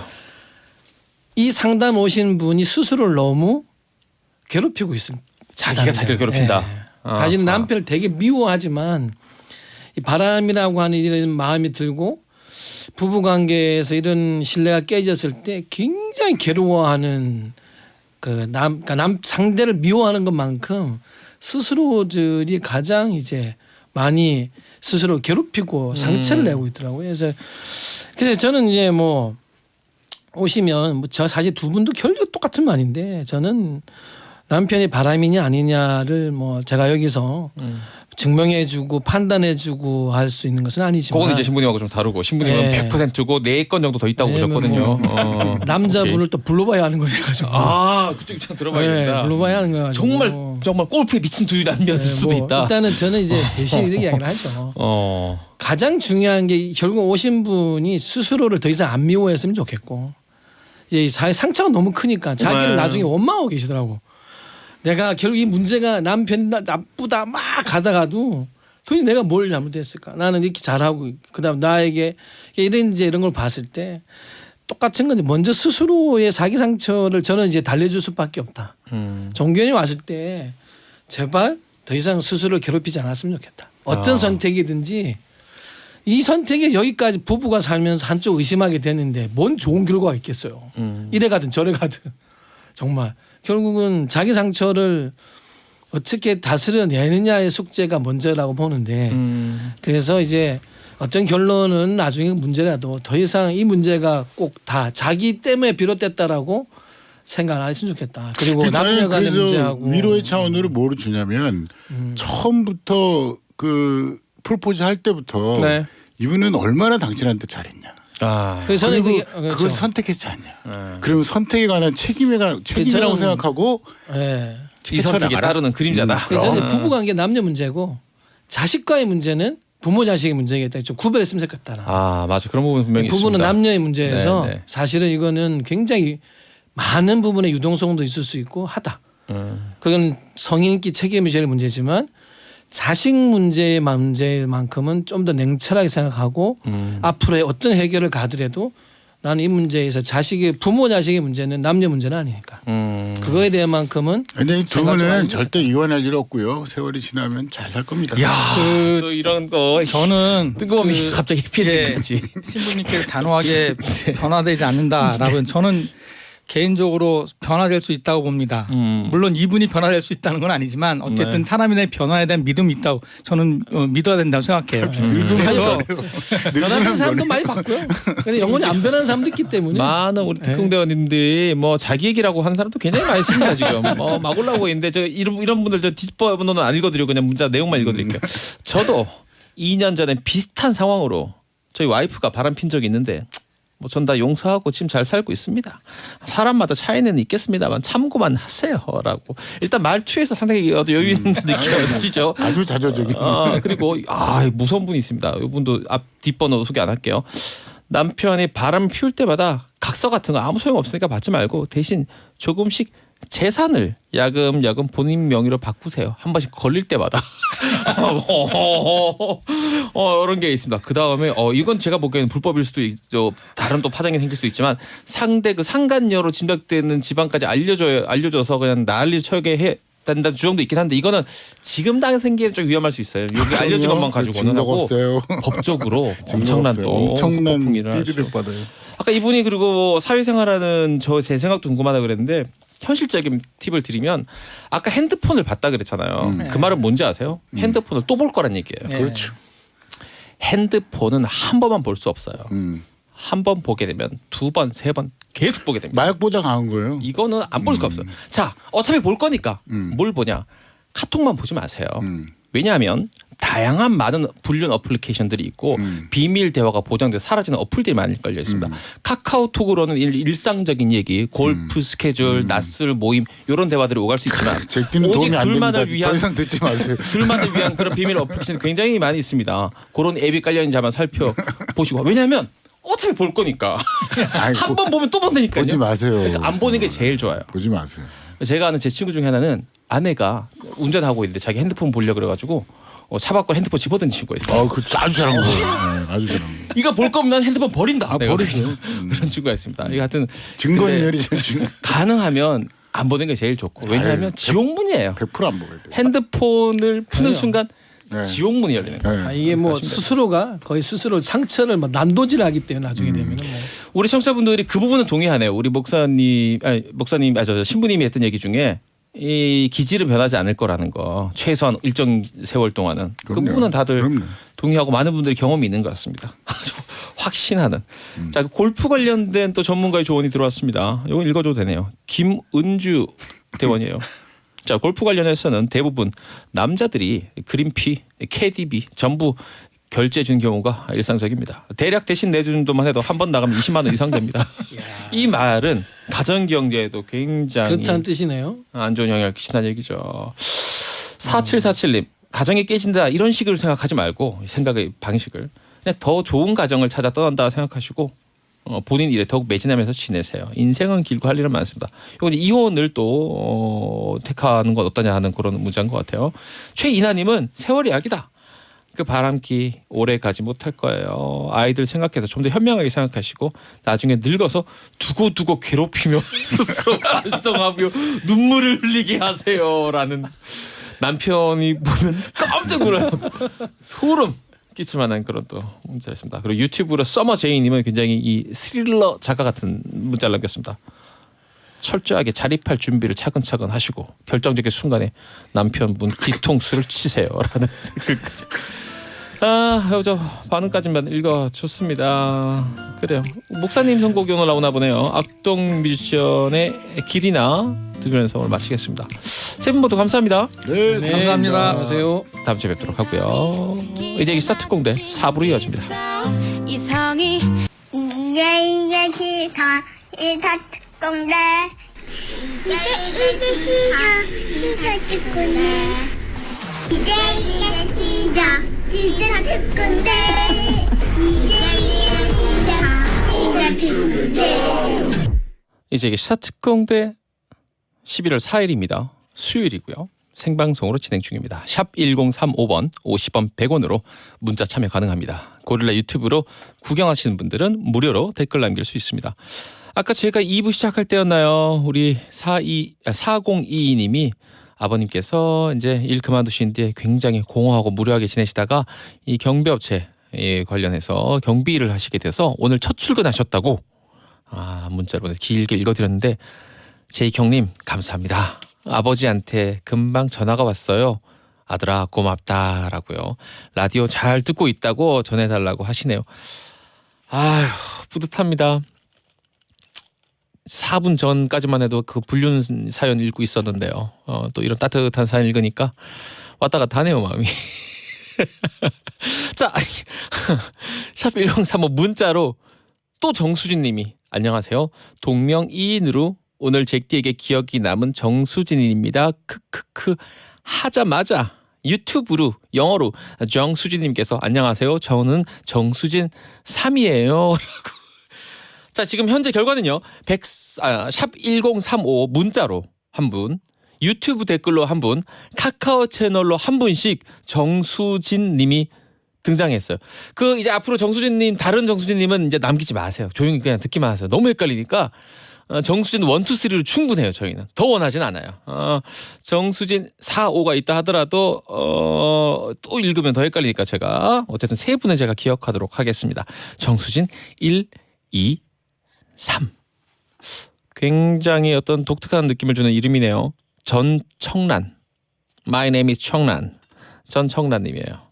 이 상담 오신 분이 스스로를 너무 괴롭히고 있습니다. 자기가 자기를 괴롭힌다. 자기는 남편을 되게 미워하지만 이 바람이라고 하는 이런 마음이 들고 부부관계에서 이런 신뢰가 깨졌을 때 굉장히 괴로워하는 그러니까 상대를 미워하는 것만큼 스스로들이 가장 이제 많이 스스로 괴롭히고 상처를 내고 있더라고요. 그래서 저는 이제 뭐 오시면 뭐 저 사실 두 분도 결국 똑같은 말인데 저는 남편이 바람이냐 아니냐를 뭐 제가 여기서 증명해주고 판단해주고 할 수 있는 것은 아니지만 그거는 이제 신부님하고 좀 다르고 신부님은 네. 100%고 4건 정도 더 있다고 보셨거든요. 남자분을 또 불러봐야 하는 거래 가지고 그쪽 입장 들어봐야 된다. 불러봐야 하는 거 가지고 정말 골프에 미친 두 남녀일 수도 있다. 일단은 저는 이제 대신 이렇게 이야기를 하죠. 가장 중요한 게 결국 오신 분이 스스로를 더 이상 안 미워했으면 좋겠고 이제 상처가 너무 크니까 자기를 나중에 원망하고 계시더라고. 내가 결국 이 문제가 남편이 나쁘다 막 가다가도 도대체 내가 뭘 잘못했을까? 나는 이렇게 잘하고 그다음 나에게 이런 걸 봤을 때 똑같은 건데 먼저 스스로의 자기 상처를 저는 이제 달래줄 수밖에 없다. 종교인이 왔을 때 제발 더 이상 스스로를 괴롭히지 않았으면 좋겠다. 어떤 선택이든지 이 선택에 여기까지 부부가 살면서 한쪽 의심하게 되는데 뭔 좋은 결과가 있겠어요. 이래 가든 저래 가든 정말 결국은 자기 상처를 어떻게 다스려내느냐의 숙제가 먼저라고 보는데 그래서 이제 어떤 결론은 나중에 문제라도 더 이상 이 문제가 꼭 다 자기 때문에 비롯됐다라고 생각 안 했으면 좋겠다. 그리고 남녀 간의 문제하고 위로의 차원으로 뭐를 주냐면 처음부터 그 프로포즈 할 때부터 네. 이분은 얼마나 당신한테 잘했냐. 그래서 저는 그리고 그렇죠. 그걸 선택했지 않냐. 그러면 선택에 관한 책임이라고 저는- 생각하고 이 선택에 따르는 그림자다. 그래서 저는 부부관계 남녀 문제고 자식과의 문제는 부모 자식의 문제겠다. 좀 구별했으면 좋겠다. 맞아. 그런 부분 분명히 부부는 있습니다. 남녀의 문제에서 네, 네. 사실은 이거는 굉장히 많은 부분의 유동성도 있을 수 있고 하다. 그건 성인끼 책임이 제일 문제지만 자식 문제만큼은 좀 더 냉철하게 생각하고 앞으로의 어떤 해결을 가더라도 나는 이 문제에서 부모 자식의 문제는 남녀 문제는 아니니까 그거에 대한 만큼은 근데 이 두 생각 좀 분은 하는 절대 이혼할 일 없고요. 세월이 지나면 잘 살 겁니다. 또 이런 거 저는 뜬금없이 갑자기 피해를 예. 되지. 신부님께서 단호하게 변화되지 않는다라고 저는 개인적으로 변화될 수 있다고 봅니다. 물론 이분이 변화될 수 있다는 건 아니지만 어쨌든 네. 사람에 대한 변화에 대한 믿음이 있다고 저는 믿어야 된다고 생각해요. 늙으면서 변하는 사람도 많이 봤고요. 근데 영원히 안 변하는 사람도 있기 때문에. 많은 우리 특공대원님들이 뭐 자기 얘기라고 하는 사람도 굉장히 많이 있습니다 지금. 막 올라오고 있는데 저 이런 분들 저 뒷번호는 안 읽어드리고 그냥 문자 내용만 읽어드릴게요. 저도 2년 전에 비슷한 상황으로 저희 와이프가 바람 핀 적이 있는데 뭐 전 다 용서하고 지금 잘 살고 있습니다. 사람마다 차이는 있겠습니다만 참고만 하세요라고. 일단 말투에서 상당히 여유 있는 느껴지죠. 아주 자조적인. 그리고 무서운 분이 있습니다. 이분도 앞 뒷번호 소개 안 할게요. 남편이 바람 피울 때마다 각서 같은 거 아무 소용 없으니까 받지 말고 대신 조금씩 재산을 야금야금 본인 명의로 바꾸세요. 한 번씩 걸릴 때마다. 이런 게 있습니다. 그 다음에 이건 제가 보기에는 불법일 수도 있죠. 다른 또 파장이 생길 수 있지만 상대 그 상간녀로 짐작되는 집안까지 알려줘서 그냥 난리 쳐게 해. 된다는 주장도 있긴 한데 이거는 지금 당생기에 좀 위험할 수 있어요. 여기 알려진 것만 가지고는 하고 법적으로 엄청난 삐리를 받아요. 아까 이분이 그리고 사회생활하는 제 생각도 궁금하다 그랬는데 현실적인 팁을 드리면 아까 핸드폰을 봤다 그랬잖아요. 그 말은 뭔지 아세요? 핸드폰을 또 볼 거란 얘기예요. 네. 그렇죠. 핸드폰은 한 번만 볼 수 없어요. 한 번 보게 되면 두 번, 세 번 계속 보게 됩니다. 마약보다 강한 거예요. 이거는 안 볼 수가 없어요. 자, 어차피 볼 거니까 뭘 보냐? 카톡만 보지 마세요. 왜냐하면 다양한 많은 불륜 어플리케이션들이 있고 비밀 대화가 보장돼서 사라지는 어플들이 많이 걸려 있습니다. 카카오톡으로는 일상적인 얘기, 골프 스케줄, 낮술 모임 이런 대화들이 오갈 수 있지만 제끼는 오직 도움이 안 됩니다. 둘만을 위한 더 이상 듣지 마세요. 둘만을 위한 그런 비밀 어플리케이션 굉장히 많이 있습니다. 그런 앱이 깔려 있는지 한번 살펴보시고 왜냐하면 어차피 볼 거니까 한 번 보면 또 본다니까요. 보지 마세요. 그러니까 안 보는 게 제일 좋아요. 보지 마세요. 제가 아는 제 친구 중에 하나는 아내가 운전하고 있는데 자기 핸드폰 보려 그래가지고 차 밖으로 핸드폰 집어든 친구가 있어요. 그 아주 잘한 거예요. 네, 아주 잘한 거. 이거 볼 거면 난 핸드폰 버린다. 버리죠. 그런 친구가 있습니다. 이거 하여튼 증거인멸이 제일 중요. 가능하면 안 보는 게 제일 좋고 왜냐하면 지옥문이에요. 100%안 먹어야 돼요. 핸드폰을 푸는 순간 네. 지옥문이 열리는 거예요. 네. 이게 뭐 스스로가 거의 스스로 상처를 난도질하기 때문에 나중에 되면은 뭐. 우리 청취자분들이 그 부분은 동의하네요. 우리 저 신부님이 했던 얘기 중에 이 기질은 변하지 않을 거라는 거 최소한 일정 세월 동안은 그 그럼요. 부분은 다들 그럼요. 동의하고 많은 분들이 경험이 있는 것 같습니다. 아주 확신하는. 자, 골프 관련된 또 전문가의 조언이 들어왔습니다. 이거 읽어줘도 되네요. 김은주 대원이에요. 자, 골프 관련해서는 대부분 남자들이 그린피, 캐디비 전부 결제해 준 경우가 일상적입니다. 대략 대신 내주는 돈만 해도 한 번 나가면 20만 원 이상 됩니다. 이 말은 가정 경제에도 굉장히 그렇다는 뜻이네요. 안 좋은 영향을 끼친다는 얘기죠. 4747님 가정이 깨진다 이런 식으로 생각하지 말고 생각의 방식을 그냥 더 좋은 가정을 찾아 떠난다 생각하시고 본인 일에 더욱 매진하면서 지내세요. 인생은 길고 할 일은 많습니다. 이건 이혼을 또 택하는 건 어떠냐 하는 그런 문제인 것 같아요. 최이나님은 세월이 약이다. 그 바람기 오래 가지 못할 거예요. 아이들 생각해서 좀 더 현명하게 생각하시고 나중에 늙어서 두고두고 괴롭히며 스스로 반성하며 눈물을 흘리게 하세요라는 남편이 보면 깜짝 놀라요. 소름 끼칠 만한 그런 또 문자였습니다. 그리고 유튜브로 서머제이님은 굉장히 이 스릴러 작가 같은 문자를 남겼습니다. 철저하게 자립할 준비를 차근차근 하시고 결정적인 순간에 남편분 뒤통수를 치세요라는 댓글까지. 저 반응까지만 읽어줬습니다. 그래요. 목사님 선곡이 오늘 나오나 보네요. 악동 뮤지션의 길이나 들으면서 오늘 마치겠습니다. 세 분 모두 감사합니다. 네, 감사합니다. 안녕하세요. 다음 주에 뵙도록 하고요. 이제 이 스타트 공대 4부로 이어집니다. 이성이 이제 시사 특공대 이제 시사 특공대 이제 시사 특공대 이제 이게 시사 특공대 11월 4일입니다. 수요일이고요. 생방송으로 진행 중입니다. 샵 1035번 50원 100원으로 문자 참여 가능합니다. 고릴라 유튜브로 구경하시는 분들은 무료로 댓글 남길 수 있습니다. 아까 제가 2부 시작할 때였나요? 우리 4022님이 아버님께서 이제 일 그만두신 뒤에 굉장히 공허하고 무료하게 지내시다가 이 경비업체에 관련해서 경비 일을 하시게 돼서 오늘 첫 출근하셨다고 문자로 길게 읽어드렸는데 제이형님 감사합니다. 아버지한테 금방 전화가 왔어요. 아들아 고맙다라고요. 라디오 잘 듣고 있다고 전해달라고 하시네요. 아휴 뿌듯합니다. 4분 전까지만 해도 그 불륜 사연 읽고 있었는데요. 또 이런 따뜻한 사연 읽으니까 왔다 갔다 하네요 마음이. 자, 샵 1035 문자로 또 정수진님이 안녕하세요. 동명이인으로 오늘 잭디에게 기억이 남은 정수진입니다. 크크크 하자마자 유튜브로 영어로 정수진님께서 안녕하세요. 저는 정수진 3이에요. 라고. 자 지금 현재 결과는요. 샵 1035 문자로 한 분, 유튜브 댓글로 한 분, 카카오 채널로 한 분씩 정수진님이 등장했어요. 그 이제 앞으로 정수진님 다른 정수진님은 이제 남기지 마세요. 조용히 그냥 듣기만 하세요. 너무 헷갈리니까 정수진 1, 2, 3로 충분해요. 저희는 더 원하진 않아요. 정수진 4, 5가 있다 하더라도 또 읽으면 더 헷갈리니까 제가 어쨌든 세 분을 제가 기억하도록 하겠습니다. 정수진 1, 2, 3. 굉장히 어떤 독특한 느낌을 주는 이름이네요. 전청란. My name is 청란. 전청란님이에요.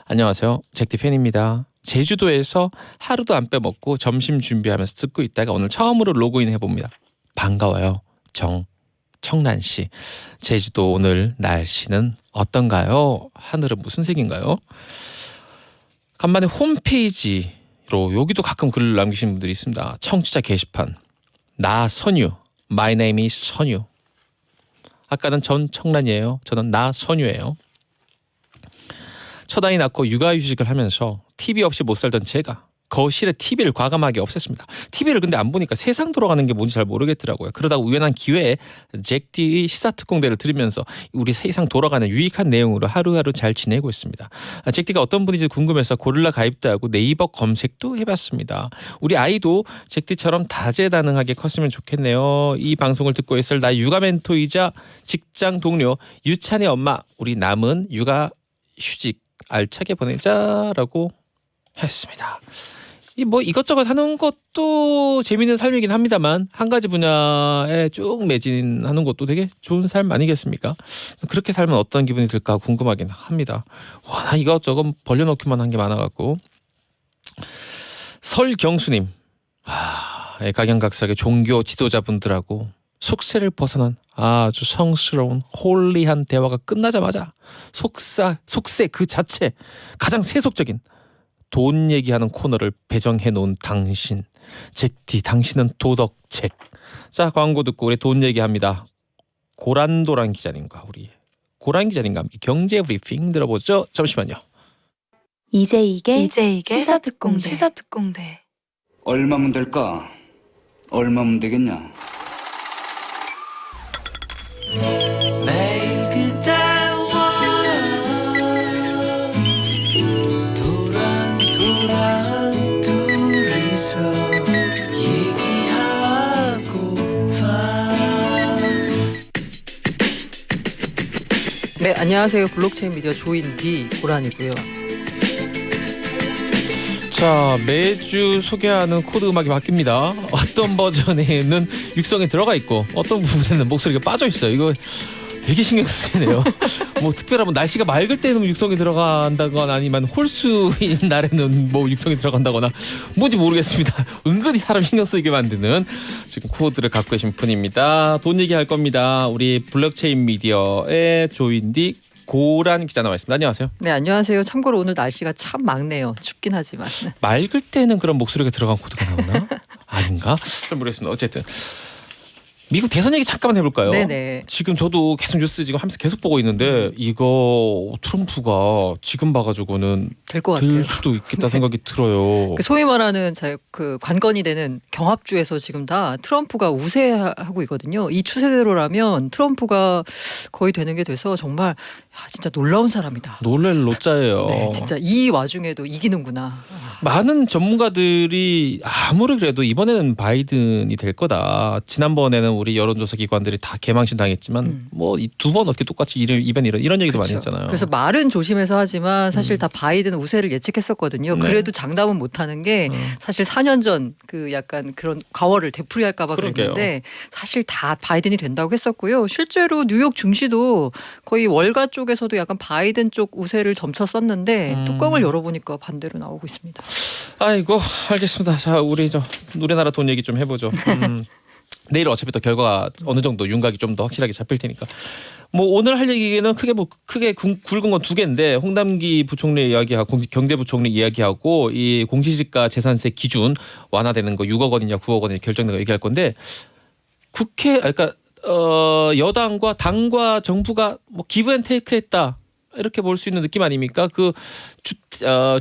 안녕하세요. 잭디 팬입니다. 제주도에서 하루도 안 빼먹고 점심 준비하면서 듣고 있다가 오늘 처음으로 로그인 해봅니다. 반가워요. 청란 씨. 제주도 오늘 날씨는 어떤가요? 하늘은 무슨 색인가요? 간만에 홈페이지로 여기도 가끔 글을 남기시는 분들이 있습니다. 청취자 게시판. 나 선유. My name is 선유. 아까는 전청란이에요. 저는 나 선유예요. 첫 아이 낳고 육아휴직을 하면서 TV 없이 못 살던 제가 거실에 TV를 과감하게 없앴습니다. TV를 근데 안 보니까 세상 돌아가는 게 뭔지 잘 모르겠더라고요. 그러다가 우연한 기회에 잭디 시사특공대를 들으면서 우리 세상 돌아가는 유익한 내용으로 하루하루 잘 지내고 있습니다. 잭디가 어떤 분인지 궁금해서 고릴라 가입도 하고 네이버 검색도 해봤습니다. 우리 아이도 잭디처럼 다재다능하게 컸으면 좋겠네요. 이 방송을 듣고 있을 나의 육아 멘토이자 직장 동료 유찬이 엄마, 우리 남은 육아휴직 알차게 보내자라고 했습니다. 이 뭐 이것저것 하는 것도 재미있는 삶이긴 합니다만 한 가지 분야에 쭉 매진하는 것도 되게 좋은 삶 아니겠습니까? 그렇게 살면 어떤 기분이 들까 궁금하긴 합니다. 와, 나 이것저것 벌려놓기만 한 게 많아갖고. 설경수님, 각양각색의 종교 지도자분들하고 속세를 벗어난 아주 성스러운 홀리한 대화가 끝나자마자 속세 그 자체 가장 세속적인 돈 얘기하는 코너를 배정해 놓은 당신. 잭디 당신은 도덕책. 자 광고 듣고 우리 돈 얘기합니다. 고란도란 기자님과 우리 고란 기자님과 함께 경제 브리핑 들어보죠. 잠시만요. 이제 이게 시사특공대. 얼마면 될까? 얼마면 되겠냐? 매일 그대와 도란 둘이서 얘기하고파. 네, 안녕하세요. 블록체인 미디어 조인디 고란이고요. 자 매주 소개하는 코드 음악이 바뀝니다. 어떤 버전에는 육성이 들어가 있고 어떤 부분에는 목소리가 빠져 있어요. 이거 되게 신경 쓰이네요. 뭐 특별한 뭐 날씨가 맑을 때는 육성이 들어간다거나 아니면 홀수인 날에는 뭐 육성이 들어간다거나 뭔지 모르겠습니다. 은근히 사람 신경 쓰이게 만드는 지금 코드를 갖고 계신 분입니다. 돈 얘기할 겁니다. 우리 블록체인 미디어의 조인디 고란 기자 나와 있습니다. 안녕하세요. 네, 안녕하세요. 참고로 오늘 날씨가 참 맑네요. 춥긴 하지만. 맑을 때는 그런 목소리가 들어간 코드가 나오나? 아닌가? 잘 모르겠습니다. 어쨌든 미국 대선 얘기 잠깐만 해볼까요? 네네. 지금 저도 계속 뉴스 지금 하면서 계속 보고 있는데 이거 트럼프가 지금 봐가지고는 될 것 같아요. 될 수도 있겠다 생각이 들어요. 그 소위 말하는 그 관건이 되는 경합주에서 지금 다 트럼프가 우세하고 있거든요. 이 추세대로라면 트럼프가 거의 되는 게 돼서 정말 진짜 놀라운 사람이다. 놀랄 노자예요. 네, 진짜 이 와중에도 이기는구나. 많은 전문가들이 아무리 그래도 이번에는 바이든이 될 거다. 지난번에는 우리 여론조사 기관들이 다 개망신 당했지만 뭐 두 번 어떻게 똑같이 이런 얘기도 많이 했잖아요. 그래서 말은 조심해서 하지만 사실 다 바이든 우세를 예측했었거든요. 네. 그래도 장담은 못하는 게 사실 4년 전 그 약간 그런 과거를 되풀이할까 봐 그러게요. 그랬는데 사실 다 바이든이 된다고 했었고요. 실제로 뉴욕 증시도 거의 월가 쪽에서도 약간 바이든 쪽 우세를 점쳤었는데 뚜껑을 열어보니까 반대로 나오고 있습니다. 아이고 알겠습니다. 자 우리 우리나라 돈 얘기 좀 해보죠. 내일 어차피 또 결과가 어느 정도 윤곽이 좀 더 확실하게 잡힐 테니까. 뭐 오늘 할 얘기는 크게 굵은 건 두 개인데 홍남기 부총리 이야기하고 경제부총리 이야기하고 이 공시지가 재산세 기준 완화되는 거 6억 원이냐 9억 원이냐 결정된 거 얘기할 건데 그러니까 여당과 당과 정부가 뭐 기브앤테이크했다. 이렇게 볼 수 있는 느낌 아닙니까? 그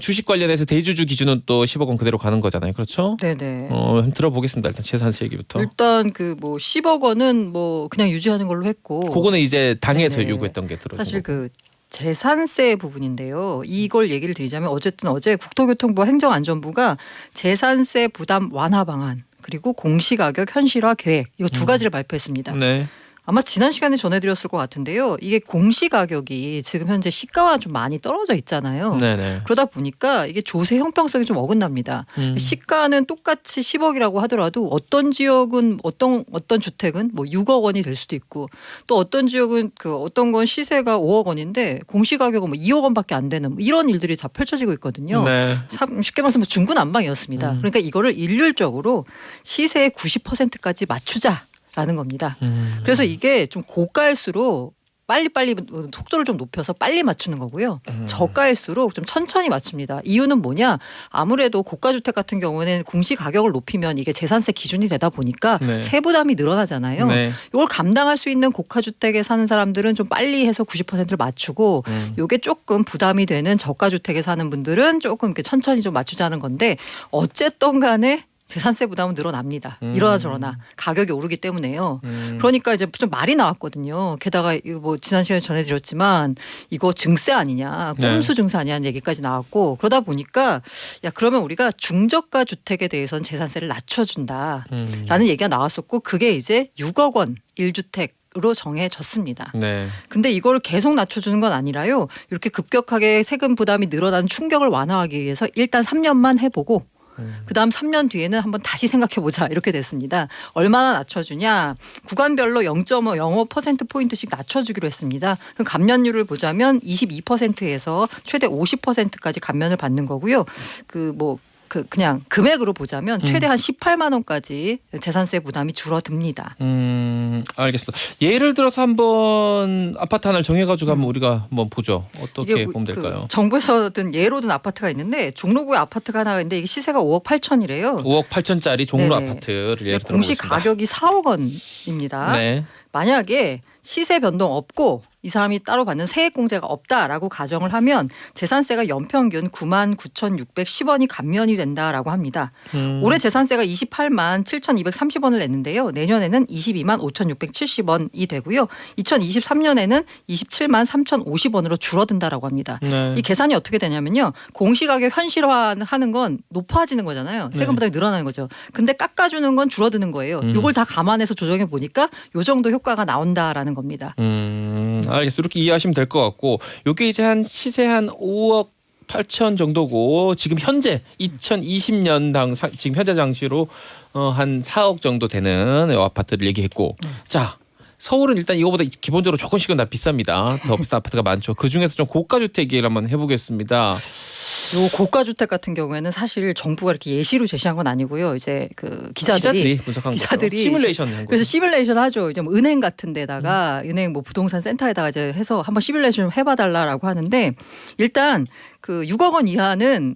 주식 관련해서 대주주 기준은 또 10억 원 그대로 가는 거잖아요. 그렇죠? 네네. 한번 들어보겠습니다. 일단 재산세 얘기부터. 일단 그 뭐 10억 원은 뭐 그냥 유지하는 걸로 했고. 그거는 이제 당에서 네네. 요구했던 게 들어요. 사실 그 재산세 부분인데요. 이걸 얘기를 드리자면 어쨌든 어제 국토교통부와 행정안전부가 재산세 부담 완화 방안 그리고 공시가격 현실화 계획 이거 두 가지를 발표했습니다. 네. 아마 지난 시간에 전해드렸을 것 같은데요. 이게 공시가격이 지금 현재 시가와 좀 많이 떨어져 있잖아요. 네네. 그러다 보니까 이게 조세 형평성이 좀 어긋납니다. 시가는 똑같이 10억이라고 하더라도 어떤 지역은 어떤 주택은 뭐 6억 원이 될 수도 있고 또 어떤 지역은 그 어떤 건 시세가 5억 원인데 공시가격은 뭐 2억 원밖에 안 되는 뭐 이런 일들이 다 펼쳐지고 있거든요. 네. 쉽게 말해서 중구난방이었습니다. 그러니까 이거를 일률적으로 시세의 90%까지 맞추자. 라는 겁니다. 그래서 이게 좀 고가일수록 빨리빨리 속도를 좀 높여서 빨리 맞추는 거고요. 저가일수록 좀 천천히 맞춥니다. 이유는 뭐냐? 아무래도 고가주택 같은 경우에는 공시가격을 높이면 이게 재산세 기준이 되다 보니까 네. 세부담이 늘어나잖아요. 네. 이걸 감당할 수 있는 고가주택에 사는 사람들은 좀 빨리 해서 90%를 맞추고 이게 조금 부담이 되는 저가주택에 사는 분들은 조금 이렇게 천천히 좀 맞추자는 건데 어쨌든 간에 재산세 부담은 늘어납니다. 이러나 저러나 가격이 오르기 때문에요. 그러니까 이제 좀 말이 나왔거든요. 게다가 이거 뭐 지난 시간에 전해드렸지만 이거 증세 아니냐, 꼼수 증세 아니냐는 얘기까지 나왔고 그러다 보니까 야 그러면 우리가 중저가 주택에 대해서는 재산세를 낮춰준다라는 얘기가 나왔었고 그게 이제 6억 원 1주택 으로 정해졌습니다. 네. 근데 이걸 계속 낮춰주는 건 아니라요. 이렇게 급격하게 세금 부담이 늘어나는 충격을 완화하기 위해서 일단 3년만 해보고 그다음 3년 뒤에는 한번 다시 생각해보자 이렇게 됐습니다. 얼마나 낮춰주냐. 구간별로 0.05%포인트씩 낮춰주기로 했습니다. 그럼 감면율을 보자면 22%에서 최대 50%까지 감면을 받는 거고요. 그냥 금액으로 보자면 최대 한 18만 원까지 재산세 부담이 줄어듭니다. 알겠습니다. 예를 들어서 한번 아파트 하나를 정해가지고 한번 우리가 한번 보죠. 어떻게 보면 될까요? 정부에서 든 예로 든 아파트가 있는데 종로구에 아파트가 하나가 있는데 이게 시세가 5억 8천이래요. 5억 8천짜리 종로 네네. 아파트를 예를 들어 공시 보겠습니다. 가격이 4억 원입니다. 네. 만약에 시세 변동 없고 이 사람이 따로 받는 세액공제가 없다라고 가정을 하면 재산세가 연평균 99,610원이 감면이 된다라고 합니다. 올해 재산세가 28만 7,230원을 냈는데요. 내년에는 22만 5,670원이 되고요. 2023년에는 27만 3,050원으로 줄어든다라고 합니다. 네. 이 계산이 어떻게 되냐면요. 공시가격 현실화하는 건 높아지는 거잖아요. 세금 부담이 늘어나는 거죠. 근데 깎아주는 건 줄어드는 거예요. 이걸 다 감안해서 조정해 보니까 이 정도 효과가 나온다라는 겁니다. 알겠습니다. 이렇게 이해하시면 될 것 같고 이게 이제 한 시세 한 5억 8천 정도고 지금 현재 2020년 지금 현재 장치로 한 4억 정도 되는 아파트를 얘기했고 자 서울은 일단 이거보다 기본적으로 조금씩은 다 비쌉니다. 더 비싼 아파트가 많죠. 그 중에서 좀 고가 주택 얘기를 한번 해보겠습니다. 요 고가 주택 같은 경우에는 사실 정부가 이렇게 예시로 제시한 건 아니고요. 이제 그 기자들이 분석한 기자들이 거죠. 시뮬레이션 한 그래서 거죠. 시뮬레이션 하죠. 이제 뭐 은행 같은 데다가 은행 뭐 부동산 센터에다가 이제 해서 한번 시뮬레이션 해봐달라라고 하는데 일단 그 6억 원 이하는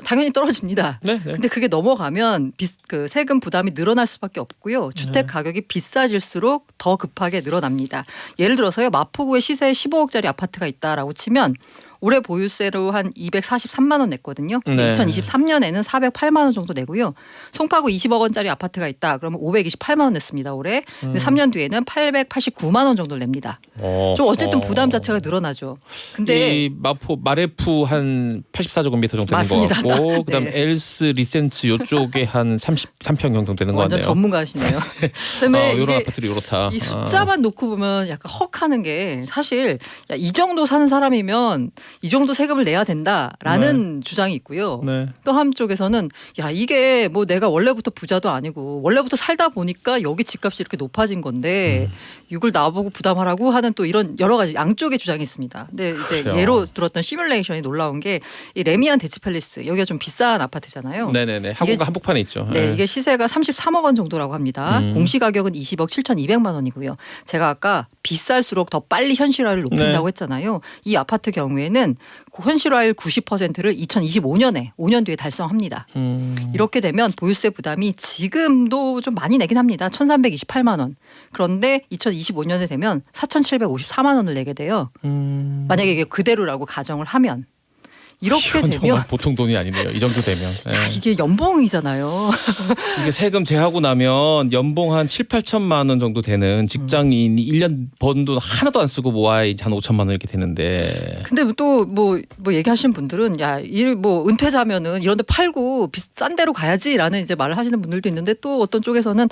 당연히 떨어집니다. 네. 근데 그게 넘어가면 그 세금 부담이 늘어날 수밖에 없고요. 주택 가격이 비싸질수록 더 급하게 늘어납니다. 예를 들어서요. 마포구에 시세 15억짜리 아파트가 있다라고 치면 올해 보유세로 한 243만 원 냈거든요. 네. 2023년에는 408만 원 정도 내고요. 송파구 20억 원짜리 아파트가 있다. 그러면 528만 원 냈습니다. 올해. 근데 3년 뒤에는 889만 원 정도를 냅니다. 좀 어쨌든 부담 자체가 늘어나죠. 근데 이 마포 마레프 한 84제곱미터 정도 되는 맞습니다. 것 같고 그다음 네. 엘스 리센츠 요쪽에 한 33평 정도 되는 것 완전 같네요. 전문가시네요. 그다음에 이런 이게 아파트들이 이렇다. 이 숫자만 놓고 보면 약간 헉하는 게 사실 야, 이 정도 사는 사람이면 이 정도 세금을 내야 된다라는 주장이 있고요. 네. 또 한쪽에서는 야 이게 뭐 내가 원래부터 부자도 아니고 원래부터 살다 보니까 여기 집값이 이렇게 높아진 건데 이걸 나보고 부담하라고 하는 또 이런 여러 가지 양쪽의 주장이 있습니다. 근데 이제 그래요. 예로 들었던 시뮬레이션이 놀라운 게 이 레미안 대치팰리스 여기가 좀 비싼 아파트잖아요. 네네네. 한국과 한복판에 있죠. 네, 이게 시세가 33억 원 정도라고 합니다. 공시 가격은 20억 7,200만 원이고요. 제가 아까 비쌀수록 더 빨리 현실화를 높인다고 했잖아요. 이 아파트 경우에는 그 현실화율 90%를 2025년에 5년 뒤에 달성합니다. 이렇게 되면 보유세 부담이 지금도 좀 많이 내긴 합니다. 1,328만 원. 그런데 2025년에 되면 4,754만 원을 내게 돼요. 만약에 이게 그대로라고 가정을 하면. 이렇게 이건 되면 정말 보통 돈이 아니네요. 이 정도 되면. 네. 이게 연봉이잖아요. 이게 세금 제하고 나면 연봉 한 7, 8천만 원 정도 되는 직장인이 1년 번 돈 하나도 안 쓰고 모아야 이제 한 5천만 원 이렇게 되는데. 근데 또 뭐 얘기하시는 분들은 야, 뭐 은퇴자면은 이런 데 팔고 비싼 데로 가야지라는 이제 말을 하시는 분들도 있는데 또 어떤 쪽에서는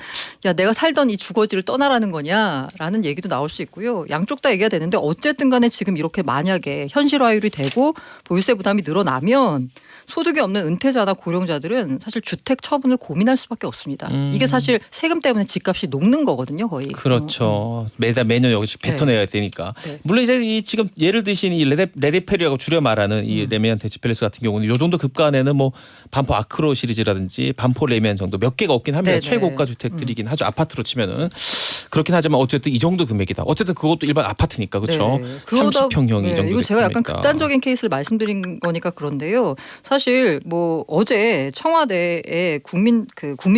야, 내가 살던 이 주거지를 떠나라는 거냐라는 얘기도 나올 수 있고요. 양쪽 다 얘기가 되는데 어쨌든 간에 지금 이렇게 만약에 현실화율이 되고 보유세 부담이 늘어나면 소득이 없는 은퇴자나 고령자들은 사실 주택 처분을 고민할 수밖에 없습니다. 이게 사실 세금 때문에 집값이 녹는 거거든요, 거의. 그렇죠. 매년 여기씩 뱉어내야 되니까. 네. 물론 이제 이 지금 예를 드신 이 레데페리라고 줄여 말하는 이 레미안 대치팰리스 같은 경우는 요 정도 급가에는 뭐 반포 아크로 시리즈라든지 반포 레미안 정도 몇 개가 없긴 합니다. 네네. 최고가 주택들이긴 하죠. 아파트로 치면은 그렇긴 하지만 어쨌든 이 정도 금액이다. 어쨌든 그것도 일반 아파트니까 그렇죠. 네. 그러다- 30평형이 네, 이 정도. 이거 제가 약간 금액이다. 극단적인 케이스를 말씀드린 거니까 그런데요. 사실 뭐 어제 청와대에 국민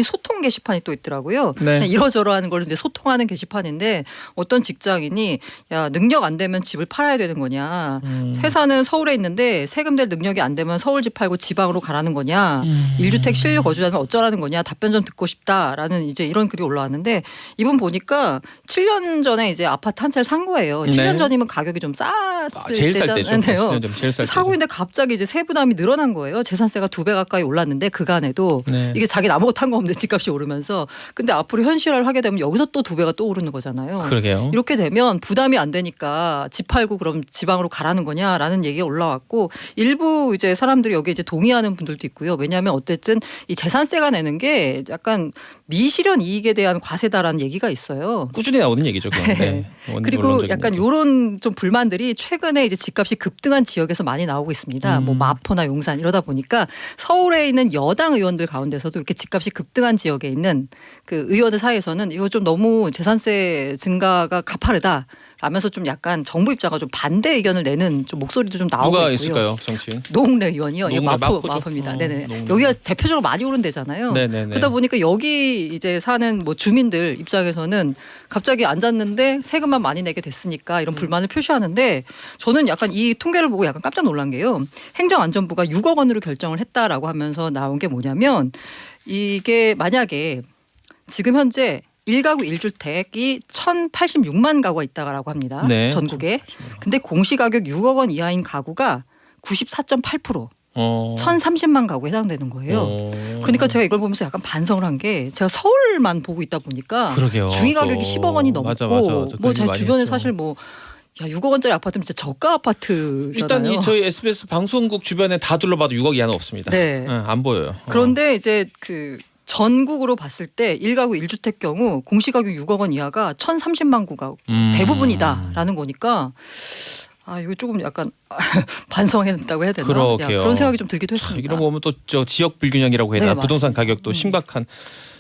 소통 게시판이 또 있더라고요. 네. 이러저러하는 걸 이제 소통하는 게시판인데 어떤 직장인이 야 능력 안 되면 집을 팔아야 되는 거냐. 회사는 서울에 있는데 세금 낼 능력이 안 되면 서울 집 팔고 지방으로 가라는 거냐. 1주택 실려 거주자는 어쩌라는 거냐. 답변 좀 듣고 싶다라는 이제 이런 글이 올라왔는데 이분 보니까 7년 전에 이제 아파트 한 채를 산 거예요. 7년 네. 전이면 가격이 좀 쌌을 제일 쌀 때죠. 때잖아요. 7년 전 제일 쌀 때죠. 사고 있는데 갑자기 이제 세부담이 늘어난 거예요. 재산세가 2배 가까이 올랐는데 그간에도 네. 이게 자기는 아무것도 한 거 없는데 집값이 오르면서 근데 앞으로 현실화를 하게 되면 여기서 또 2배가 또 오르는 거잖아요. 그러게요. 이렇게 되면 부담이 안 되니까 집 팔고 그럼 지방으로 가라는 거냐라는 얘기가 올라왔고 일부 이제 사람들이 여기에 이제 동의하는 분들도 있고요. 왜냐하면 어쨌든 이 재산세가 내는 게 약간 미실현 이익에 대한 과세다라는 얘기가 있어요. 꾸준히 나오는 얘기죠. 그건. 네. 그리고 원론적인 약간 얘기. 이런 좀 불만들이 최근에 이제 집값이 급등한 지역에서 많이 나오고 있습니다. 뭐 마포나 용산 이러다 보니까 서울에 있는 여당 의원들 가운데서도 이렇게 집값이 급등한 지역에 있는 그 의원들 사이에서는 이거 좀 너무 재산세 증가가 가파르다. 라면서 좀 약간 정부 입장과 좀 반대 의견을 내는 좀 목소리도 좀 나오고 누가 있고요. 있을까요, 정치인? 노웅래 의원이요. 노웅래, 마포죠. 마포입니다. 네네. 노웅래. 여기가 대표적으로 많이 오른 데잖아요. 네네네. 그러다 보니까 여기 이제 사는 뭐 주민들 입장에서는 갑자기 앉았는데 세금만 많이 내게 됐으니까 이런 불만을 표시하는데 저는 약간 이 통계를 보고 약간 깜짝 놀란 게요. 행정안전부가 6억 원으로 결정을 했다라고 하면서 나온 게 뭐냐면 이게 만약에 지금 현재 1가구 1주택이 1,086만 가구가 있다라고 합니다. 네. 전국에. 근데 공시가격 6억 원 이하인 가구가 94.8%. 1,030만 가구에 해당되는 거예요. 그러니까 제가 이걸 보면서 약간 반성을 한 게 제가 서울만 보고 있다 보니까 그러게요. 중위 가격이 또. 10억 원이 넘고 맞아. 뭐 제 많이 주변에 했죠. 사실 뭐 야 6억 원짜리 아파트면 진짜 저가 아파트잖아요. 일단 이 저희 SBS 방송국 주변에 다 둘러봐도 6억 이하는 없습니다. 네. 안 보여요. 그런데 이제 그 전국으로 봤을 때 1가구 1주택 경우 공시가격 6억 원 이하가 1,030만 구가 대부분이다라는 거니까 아 이거 조금 약간 반성했다고 해야 되나? 그러게요. 그런 생각이 좀 들기도 했습니다. 이런 거 보면 또 저 지역 불균형이라고 해야 되나? 네, 부동산 맞습니다. 가격도 심각한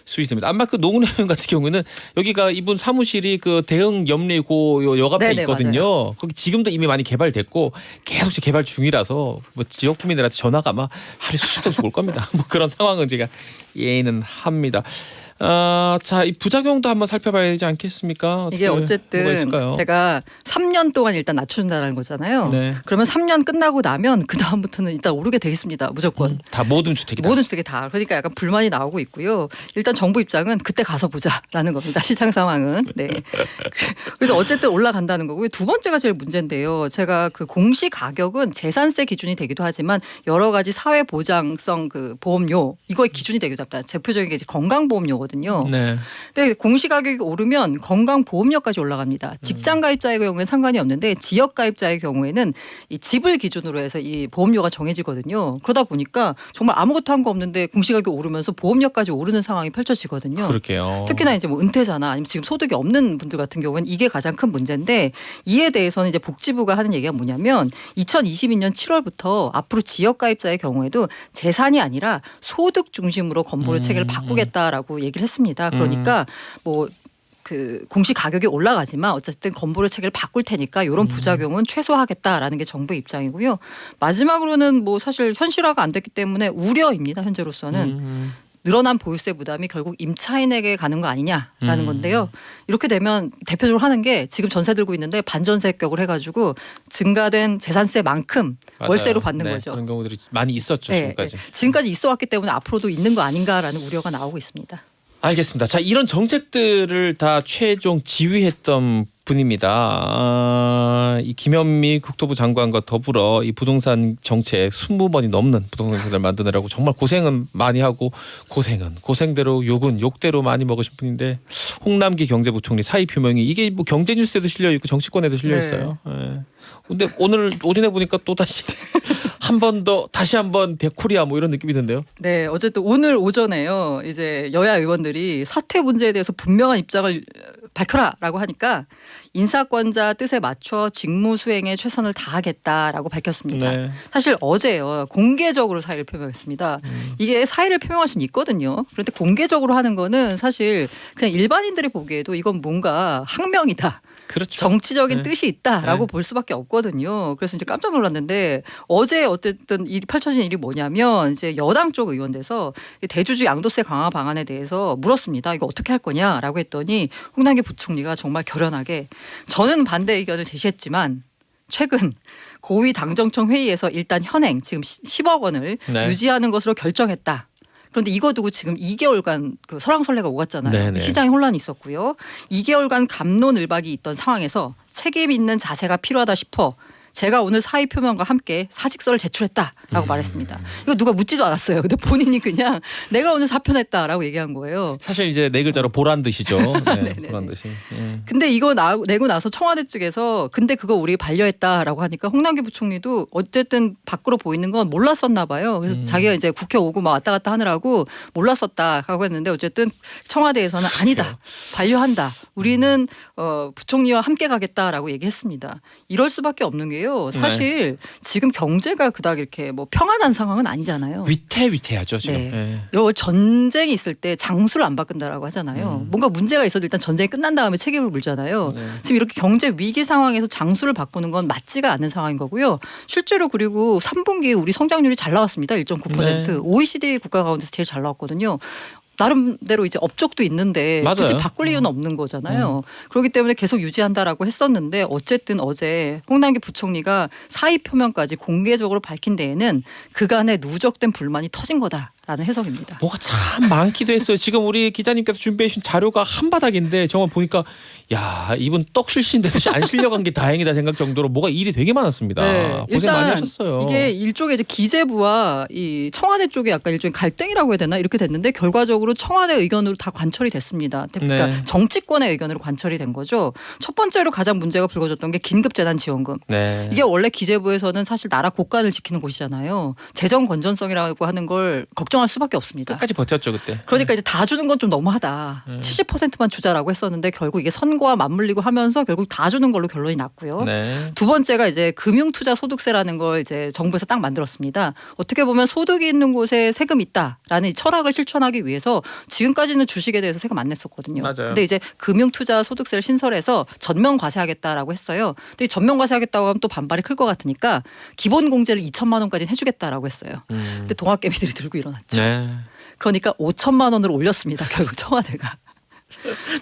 수 있습니다. 아마 그 노웅래 의원 같은 경우는 여기가 이분 사무실이 그 대흥 염리고 역 앞에 네네, 있거든요. 맞아요. 거기 지금도 이미 많이 개발됐고 계속 개발 중이라서 뭐 지역 주민들한테 전화가 아마 하루에 수십 통씩 올 겁니다. 뭐 그런 상황은 제가 이해는 합니다. 자, 이 부작용도 한번 살펴봐야 되지 않겠습니까? 이게 뭐가 어쨌든 있을까요? 제가 3년 동안 일단 낮춰준다는 거잖아요. 네. 그러면 3년 끝나고 나면 그 다음부터는 일단 오르게 돼 있습니다. 무조건. 다 모든 주택이다. 모든 주택이 다. 그러니까 약간 불만이 나오고 있고요. 일단 정부 입장은 그때 가서 보자라는 겁니다. 시장 상황은. 네. 그래서 어쨌든 올라간다는 거고요. 두 번째가 제일 문제인데요. 제가 그 공시 가격은 재산세 기준이 되기도 하지만 여러 가지 사회 보장성 그 보험료 이거의 기준이 되기도 합니다. 대표적인 게 이제 건강보험료거든요. 네. 근데 공시 가격이 오르면 건강보험료까지 올라갑니다. 직장 가입자의 경우에는 상관이 없는데 지역 가입자의 경우에는 이 집을 기준으로 해서 이 보험료가 정해지거든요. 그러다 보니까 정말 아무것도 한 거 없는데 공시 가격이 오르면서 보험료까지 오르는 상황이 펼쳐지거든요. 그렇게요. 특히나 이제 뭐 은퇴자나 아니면 지금 소득이 없는 분들 같은 경우는 이게 가장 큰 문제인데 이에 대해서는 이제 복지부가 하는 얘기가 뭐냐면 2022년 7월부터 앞으로 지역 가입자의 경우에도 재산이 아니라 소득 중심으로 건보료 체계를 바꾸겠다라고 얘기를 했습니다. 그러니까 뭐 그 공시 가격이 올라가지만 어쨌든 건보료 체계를 바꿀 테니까 이런 부작용은 최소화하겠다라는 게 정부 입장이고요. 마지막으로는 뭐 사실 현실화가 안 됐기 때문에 우려입니다. 현재로서는. 늘어난 보유세 부담이 결국 임차인에게 가는 거 아니냐라는 건데요. 이렇게 되면 대표적으로 하는 게 지금 전세 들고 있는데 반전세격을 해가지고 증가된 재산세만큼 맞아요. 월세로 받는 네, 거죠. 그런 경우들이 많이 있었죠. 지금까지. 지금까지 있어왔기 때문에 앞으로도 있는 거 아닌가라는 우려가 나오고 있습니다. 알겠습니다. 자, 이런 정책들을 다 최종 지휘했던 분입니다. 이 김현미 국토부 장관과 더불어 이 부동산 정책 20번이 넘는 부동산 정책을 만드느라고 정말 고생은 많이 하고 고생대로 욕은 욕대로 많이 먹으신 분인데 홍남기 경제부총리 사의 표명이 이게 뭐 경제 뉴스에도 실려 있고 정치권에도 실려 있어요. 네. 근데 오늘 오전에 보니까 또 다시 다시 한번 데코리아 뭐 이런 느낌이 든대요. 네, 어쨌든 오늘 오전에요. 이제 여야 의원들이 사퇴 문제에 대해서 분명한 입장을 밝혀라라고 하니까 인사권자 뜻에 맞춰 직무 수행에 최선을 다하겠다라고 밝혔습니다. 네. 사실 어제요 공개적으로 사의를 표명했습니다. 이게 사의를 표명할 수는 있거든요. 그런데 공개적으로 하는 거는 사실 그냥 일반인들이 보기에도 이건 뭔가 항명이다. 그렇죠. 정치적인 네. 뜻이 있다라고 네. 볼 수밖에 없거든요. 그래서 이제 깜짝 놀랐는데 어제 어쨌든 펼쳐진 일이 뭐냐면 이제 여당 쪽 의원들에서 대주주 양도세 강화 방안에 대해서 물었습니다. 이거 어떻게 할 거냐라고 했더니 홍남기 부총리가 정말 결연하게 저는 반대 의견을 제시했지만 최근 고위 당정청 회의에서 일단 현행 지금 10억 원을 네. 유지하는 것으로 결정했다. 그런데 이거 두고 지금 2개월간 그 설왕설래가 오갔잖아요. 네네. 시장에 혼란이 있었고요. 2개월간 갑론을박이 있던 상황에서 책임 있는 자세가 필요하다 싶어 제가 오늘 사의 표명과 함께 사직서를 제출했다라고 말했습니다. 이거 누가 묻지도 않았어요. 근데 본인이 그냥 내가 오늘 사표냈다라고 얘기한 거예요. 사실 이제 네 글자로 보란 듯이죠. 네, 보란 듯이. 근데 이거 내고 나서 청와대 측에서 근데 그거 우리 반려했다라고 하니까 홍남기 부총리도 어쨌든 밖으로 보이는 건 몰랐었나 봐요. 그래서 자기가 이제 국회 오고 막 왔다 갔다 하느라고 몰랐었다라고 했는데 어쨌든 청와대에서는 아니다. 반려한다. 우리는 부총리와 함께 가겠다라고 얘기했습니다. 이럴 수밖에 없는 게요. 사실 지금 경제가 그닥 이렇게 뭐 평안한 상황은 아니잖아요. 위태하죠 지금. 네. 전쟁이 있을 때 장수를 안 바꾼다라고 하잖아요. 뭔가 문제가 있어도 일단 전쟁이 끝난 다음에 책임을 물잖아요. 네. 지금 이렇게 경제 위기 상황에서 장수를 바꾸는 건 맞지가 않는 상황인 거고요. 실제로 그리고 3분기 우리 성장률이 잘 나왔습니다. 1.9%. 네. OECD 국가 가운데서 제일 잘 나왔거든요. 나름대로 이제 업적도 있는데 맞아요. 굳이 바꿀 이유는 없는 거잖아요. 그렇기 때문에 계속 유지한다라고 했었는데 어쨌든 어제 홍남기 부총리가 사의 표명까지 공개적으로 밝힌 데에는 그간의 누적된 불만이 터진 거다라는 해석입니다. 뭐가 참 많기도 했어요. 지금 우리 기자님께서 준비해 주신 자료가 한바닥인데 정말 보니까 야 이분 떡 실신돼서 안 실려간 게 다행이다 생각 정도로 뭐가 일이 되게 많았습니다. 네, 고생 많이 하셨어요. 이게 일종의 이제 기재부와 이 청와대 쪽에 약간 일종의 갈등이라고 해야 되나 이렇게 됐는데 결과적으로 청와대 의견으로 다 관철이 됐습니다. 그러니까 네. 정치권의 의견으로 관철이 된 거죠. 첫 번째로 가장 문제가 불거졌던 게 긴급재난지원금. 네. 이게 원래 기재부에서는 사실 나라 국간을 지키는 곳이잖아요. 재정 건전성이라고 하는 걸 걱정할 수밖에 없습니다. 끝까지 버텼죠 그때. 그러니까 이제 다 주는 건 좀 너무하다. 70%만 주자라고 했었는데 결국 이게 선거와 맞물리고 하면서 결국 다 주는 걸로 결론이 났고요. 네. 두 번째가 이제 금융투자소득세라는 걸 이제 정부에서 딱 만들었습니다. 어떻게 보면 소득이 있는 곳에 세금 있다라는 이 철학을 실천하기 위해서 지금까지는 주식에 대해서 세금 안 냈었거든요. 맞아요. 근데 이제 금융투자소득세를 신설해서 전면 과세하겠다라고 했어요. 근데 이 전면 과세하겠다고 하면 또 반발이 클 것 같으니까 기본 공제를 2천만 원까지 해주겠다라고 했어요. 근데 동학개미들이 들고 일어났죠. 네. 그러니까 5천만 원으로 올렸습니다. 결국 청와대가.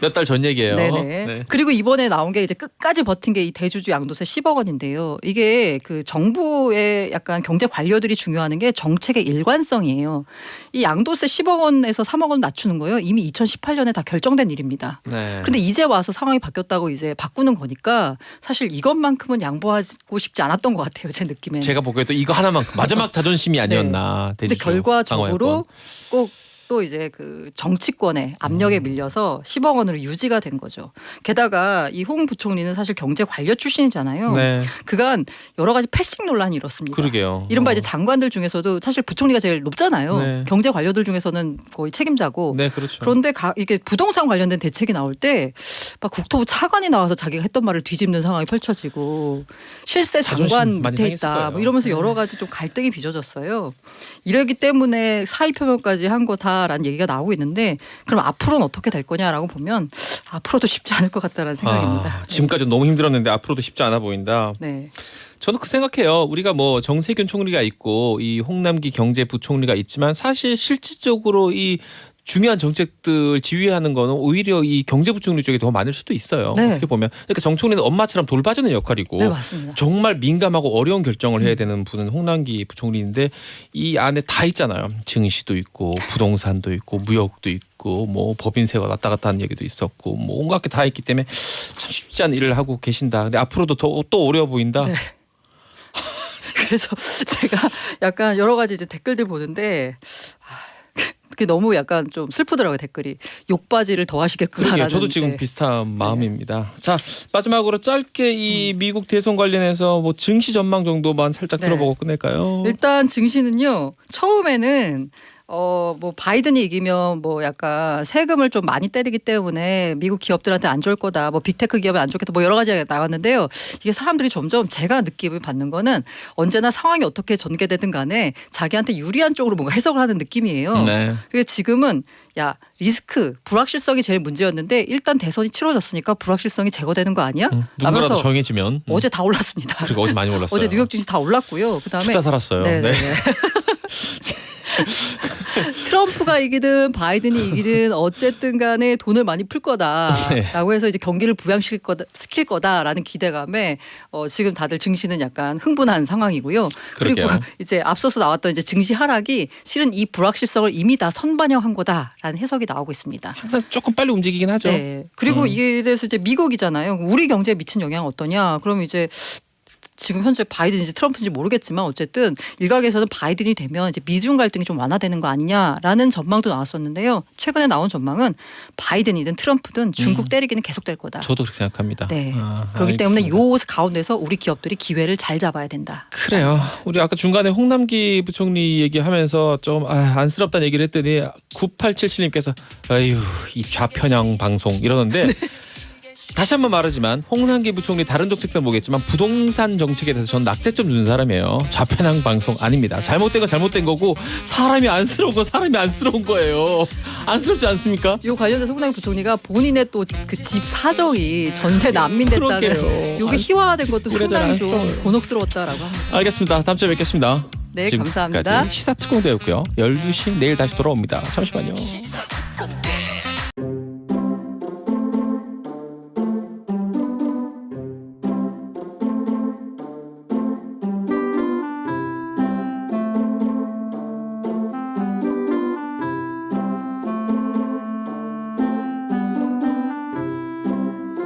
몇 달 전 얘기예요. 네네. 네. 그리고 이번에 나온 게 이제 끝까지 버틴 게 이 대주주 양도세 10억 원인데요. 이게 그 정부의 약간 경제 관료들이 중요하는 게 정책의 일관성이에요. 이 양도세 10억 원에서 3억 원 낮추는 거예요. 이미 2018년에 다 결정된 일입니다. 네. 근데 이제 와서 상황이 바뀌었다고 이제 바꾸는 거니까 사실 이것만큼은 양보하고 싶지 않았던 것 같아요. 제 느낌에. 제가 보기에도 이거 하나만큼 마지막 자존심이 아니었나. 근데 대주주 결과적으로 방어였건. 꼭 또 이제 그 정치권의 압력에 밀려서 10억 원으로 유지가 된 거죠. 게다가 이 홍 부총리는 사실 경제 관료 출신이잖아요. 네. 그간 여러 가지 패싱 논란이 일었습니다. 그러게요. 이른바 이제 장관들 중에서도 사실 부총리가 제일 높잖아요. 네. 경제 관료들 중에서는 거의 책임자고. 네, 그렇죠. 그런데 이게 부동산 관련된 대책이 나올 때 막 국토부 차관이 나와서 자기가 했던 말을 뒤집는 상황이 펼쳐지고 실세 장관 자존심 많이 밑에 상했을 있다. 거예요. 뭐 이러면서 네. 여러 가지 좀 갈등이 빚어졌어요. 이러기 때문에 사의 표명까지 한 거다라는 얘기가 나오고 있는데 그럼 앞으로는 어떻게 될 거냐라고 보면 앞으로도 쉽지 않을 것 같다라는 생각입니다. 지금까지 너무 힘들었는데 앞으로도 쉽지 않아 보인다. 네. 저는 그 생각해요. 우리가 뭐 정세균 총리가 있고 이 홍남기 경제부총리가 있지만 사실 실질적으로 이 중요한 정책들 지휘하는 거는 오히려 이 경제부총리 쪽에 더 많을 수도 있어요. 네. 어떻게 보면. 그러니까 정 총리는 엄마처럼 돌봐주는 역할이고 네, 맞습니다. 정말 민감하고 어려운 결정을 해야 되는 분은 홍남기 부총리인데 이 안에 다 있잖아요. 증시도 있고 부동산도 있고 무역도 있고 뭐 법인세가 왔다 갔다 하는 얘기도 있었고 뭐 온갖 게 다 있기 때문에 참 쉽지 않은 일을 하고 계신다. 근데 앞으로도 또 어려워 보인다. 네. 그래서 제가 약간 여러 가지 이제 댓글들 보는데 그게 너무 약간 좀 슬프더라고요. 댓글이 욕바지를 더 하시겠구나라는. 저도 지금 비슷한 마음입니다. 자, 마지막으로 짧게 이 미국 대선 관련해서 뭐 증시 전망 정도만 살짝 네. 들어보고 끝낼까요? 일단 증시는요. 처음에는 뭐 바이든이 이기면 뭐 약간 세금을 좀 많이 때리기 때문에 미국 기업들한테 안 좋을 거다. 뭐 빅테크 기업에 안 좋겠다. 뭐 여러 가지가 나왔는데요. 이게 사람들이 점점 제가 느낌을 받는 거는 언제나 상황이 어떻게 전개되든 간에 자기한테 유리한 쪽으로 뭔가 해석을 하는 느낌이에요. 네. 그래서 지금은 야 리스크 불확실성이 제일 문제였는데 일단 대선이 치러졌으니까 불확실성이 제거되는 거 아니야? 누구라도 라면서 정해지면. 어제 다 올랐습니다. 그리고 어제 많이 올랐어요. 어제 뉴욕 증시 다 올랐고요. 그다음에 죽다 살았어요. 네네네. 네. 트럼프가 이기든 바이든이 이기든 어쨌든 간에 돈을 많이 풀 거다라고 해서 이제 경기를 부양시킬 거다라는 기대감에 지금 다들 증시는 약간 흥분한 상황이고요. 그리고 그러게요. 이제 앞서서 나왔던 이제 증시 하락이 실은 이 불확실성을 이미 다 선반영한 거다라는 해석이 나오고 있습니다. 항상 조금 빨리 움직이긴 하죠. 네. 그리고 이에 대해서 이제 미국이잖아요. 우리 경제에 미친 영향 어떠냐? 그럼 이제 지금 현재 바이든인지 트럼프인지 모르겠지만 어쨌든 일각에서는 바이든이 되면 이제 미중 갈등이 좀 완화되는 거 아니냐라는 전망도 나왔었는데요. 최근에 나온 전망은 바이든이든 트럼프든 중국 때리기는 계속될 거다. 저도 그렇게 생각합니다. 네. 그렇기 때문에 요 가운데서 우리 기업들이 기회를 잘 잡아야 된다. 그래요. 우리 아까 중간에 홍남기 부총리 얘기하면서 좀 안쓰럽다는 얘기를 했더니 9877님께서 아유 이 좌편향 방송 이러는데 다시 한번 말하지만 홍남기 부총리 다른 정책들은 모르겠지만 부동산 정책에 대해서 저는 낙제점 주는 사람이에요. 좌편향 방송 아닙니다. 잘못된 건 잘못된 거고 사람이 안쓰러운 건 사람이 안쓰러운 거예요. 안쓰럽지 않습니까? 요 관련해서 홍남기 부총리가 본인의 또 그 집 사정이 전세 난민 됐다는 그러게요. 요게 희화화된 것도 상당히 좀 안쓰러워요. 곤혹스러웠다라고 합니다. 알겠습니다. 다음 주에 뵙겠습니다. 네, 지금까지 감사합니다. 시사특공대였고요. 12시 내일 다시 돌아옵니다. 잠시만요.